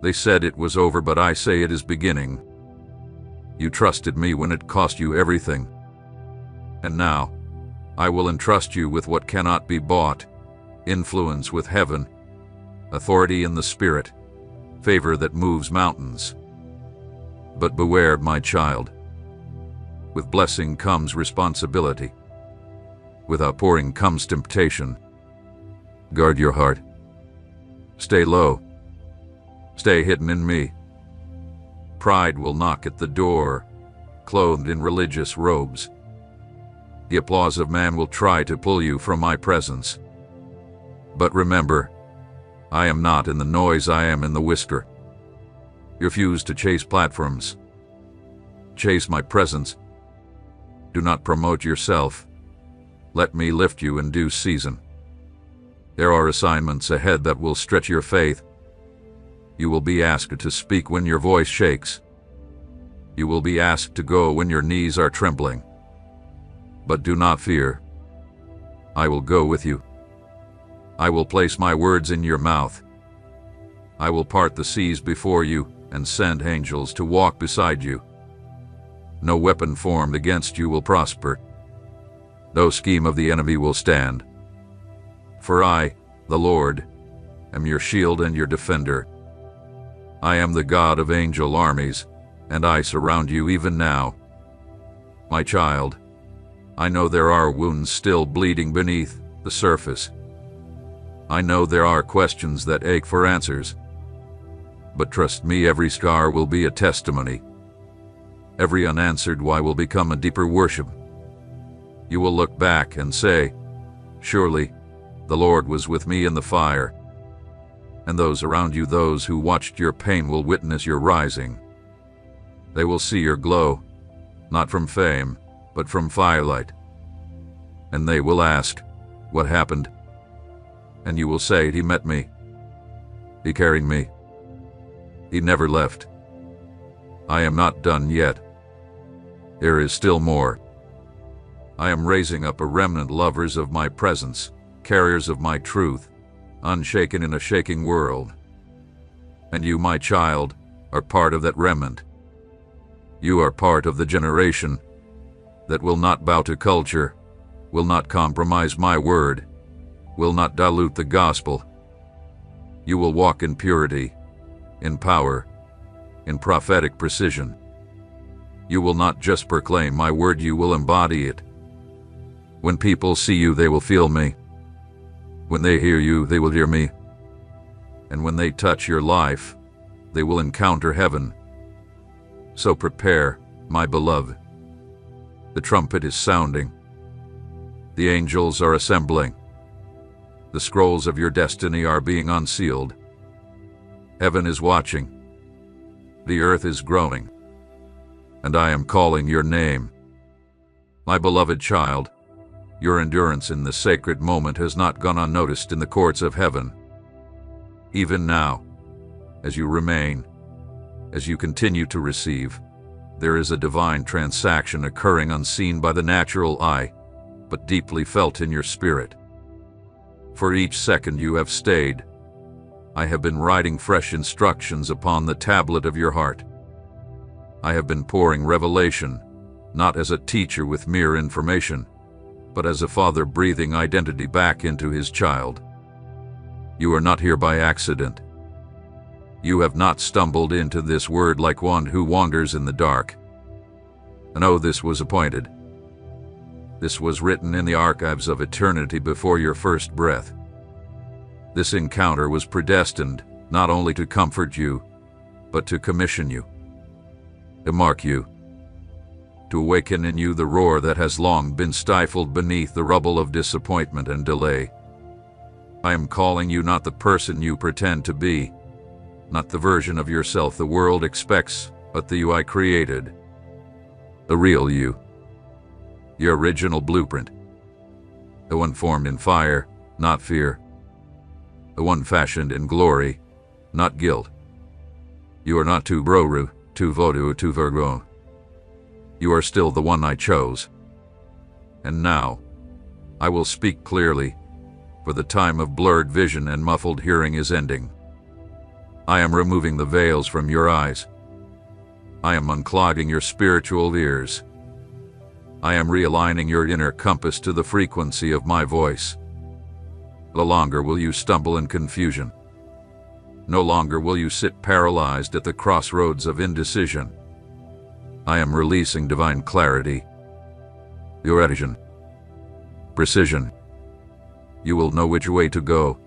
A: They said it was over, but I say it is beginning. You trusted me when it cost you everything. And now, I will entrust you with what cannot be bought, influence with heaven, authority in the Spirit, favor that moves mountains. But beware, my child. With blessing comes responsibility. With outpouring comes temptation. Guard your heart. Stay low. Stay hidden in me. Pride will knock at the door, clothed in religious robes. The applause of man will try to pull you from my presence. But remember, I am not in the noise, I am in the whisper. You refuse to chase platforms. Chase my presence. Do not promote yourself. Let me lift you in due season. There are assignments ahead that will stretch your faith. You will be asked to speak when your voice shakes. You will be asked to go when your knees are trembling. But do not fear. I will go with you. I will place my words in your mouth. I will part the seas before you and send angels to walk beside you. No weapon formed against you will prosper. No scheme of the enemy will stand. For I, the Lord, am your shield and your defender. I am the God of angel armies, and I surround you even now. My child, I know there are wounds still bleeding beneath the surface. I know there are questions that ache for answers. But trust me, every scar will be a testimony. Every unanswered why will become a deeper worship. You will look back and say, surely, the Lord was with me in the fire. And those around you, those who watched your pain, will witness your rising. They will see your glow, not from fame, but from firelight. And they will ask, what happened? And you will say, he met me. He carried me. He never left. I am not done yet. There is still more. I am raising up a remnant lovers of my presence, carriers of my truth, unshaken in a shaking world. And you, my child, are part of that remnant. You are part of the generation that will not bow to culture, will not compromise my word, will not dilute the gospel. You will walk in purity, in power, in prophetic precision. You will not just proclaim my word, you will embody it. When people see you, they will feel me. When they hear you, they will hear me. And when they touch your life, they will encounter heaven. So prepare, my beloved. The trumpet is sounding. The angels are assembling. The scrolls of your destiny are being unsealed. Heaven is watching. The earth is groaning. And I am calling your name. My beloved child, your endurance in the sacred moment has not gone unnoticed in the courts of heaven. Even now, as you remain, as you continue to receive, there is a divine transaction occurring unseen by the natural eye, but deeply felt in your spirit. For each second you have stayed, I have been writing fresh instructions upon the tablet of your heart. I have been pouring revelation, not as a teacher with mere information, but as a father breathing identity back into his child. You are not here by accident. You have not stumbled into this word like one who wanders in the dark. No, this was appointed. This was written in the archives of eternity before your first breath. This encounter was predestined not only to comfort you, but to commission you, to mark you, to awaken in you the roar that has long been stifled beneath the rubble of disappointment and delay. I am calling you not the person you pretend to be, not the version of yourself the world expects, but the you I created, the real you, your original blueprint, the one formed in fire, not fear, the one fashioned in glory, not guilt. You are not too broru, too voodoo, too virgo. You are still the one I chose. And now, I will speak clearly, for the time of blurred vision and muffled hearing is ending. I am removing the veils from your eyes. I am unclogging your spiritual ears. I am realigning your inner compass to the frequency of my voice. No longer will you stumble in confusion. No longer will you sit paralyzed at the crossroads of indecision. I am releasing divine clarity, precision. You will know which way to go,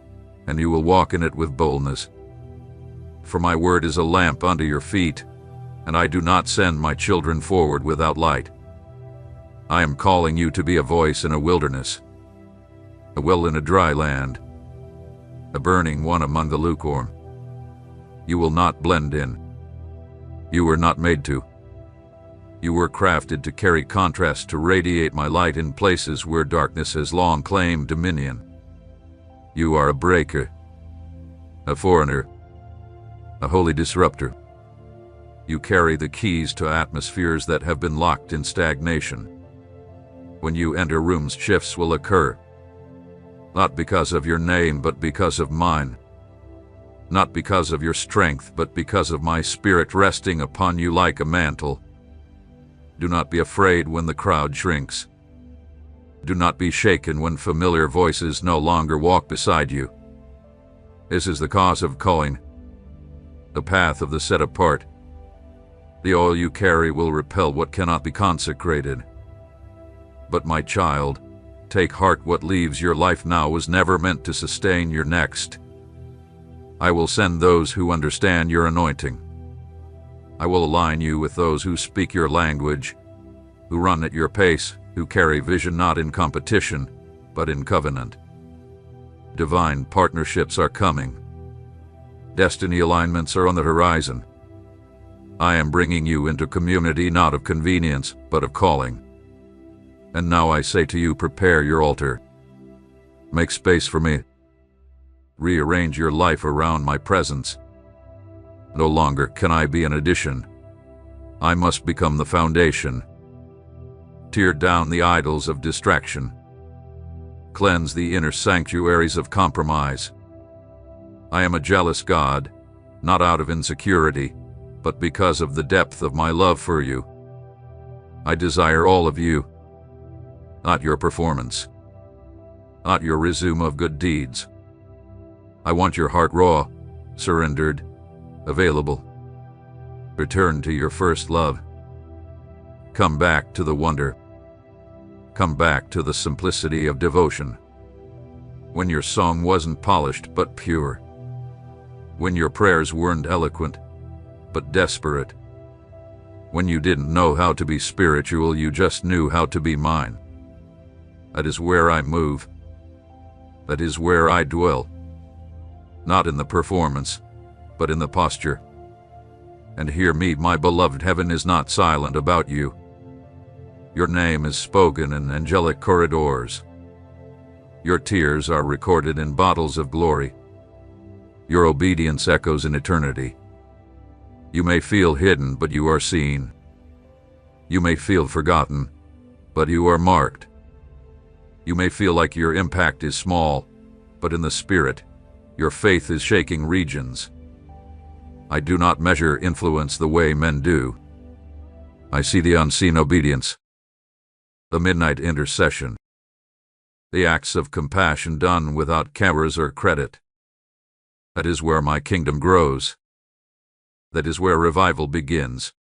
A: and you will walk in it with boldness. For my word is a lamp unto your feet, and I do not send my children forward without light. I am calling you to be a voice in a wilderness, a well in a dry land, a burning one among the lukewarm. You will not blend in. You were not made to. You were crafted to carry contrast, to radiate my light in places where darkness has long claimed dominion. You are a breaker, a foreigner, a holy disruptor. You carry the keys to atmospheres that have been locked in stagnation. When you enter rooms, shifts will occur, not because of your name, but because of mine. Not because of your strength, but because of my spirit resting upon you like a mantle. Do not be afraid when the crowd shrinks. Do not be shaken when familiar voices no longer walk beside you. This is the cause of calling, the path of the set apart. The oil you carry will repel what cannot be consecrated. But my child, take heart, what leaves your life now was never meant to sustain your next. I will send those who understand your anointing. I will align you with those who speak your language, who run at your pace, who carry vision not in competition, but in covenant. Divine partnerships are coming. Destiny alignments are on the horizon. I am bringing you into community not of convenience, but of calling. And now I say to you, prepare your altar. Make space for me. Rearrange your life around my presence. No longer can I be an addition. I must become the foundation. Tear down the idols of distraction. Cleanse the inner sanctuaries of compromise. I am a jealous God, not out of insecurity, but because of the depth of my love for you. I desire all of you, not your performance, not your resume of good deeds. I want your heart raw, surrendered, available. Return to your first love. Come back to the wonder. Come back to the simplicity of devotion. When your song wasn't polished but pure. When your prayers weren't eloquent but desperate. When you didn't know how to be spiritual, you just knew how to be mine. That is where I move. That is where I dwell. Not in the performance, but in the posture. And hear me, my beloved, heaven is not silent about you. Your name is spoken in angelic corridors. Your tears are recorded in bottles of glory. Your obedience echoes in eternity. You may feel hidden, but you are seen. You may feel forgotten, but you are marked. You may feel like your impact is small, but in the spirit, your faith is shaking regions. I do not measure influence the way men do. I see the unseen obedience, the midnight intercession, the acts of compassion done without cameras or credit. That is where my kingdom grows. That is where revival begins.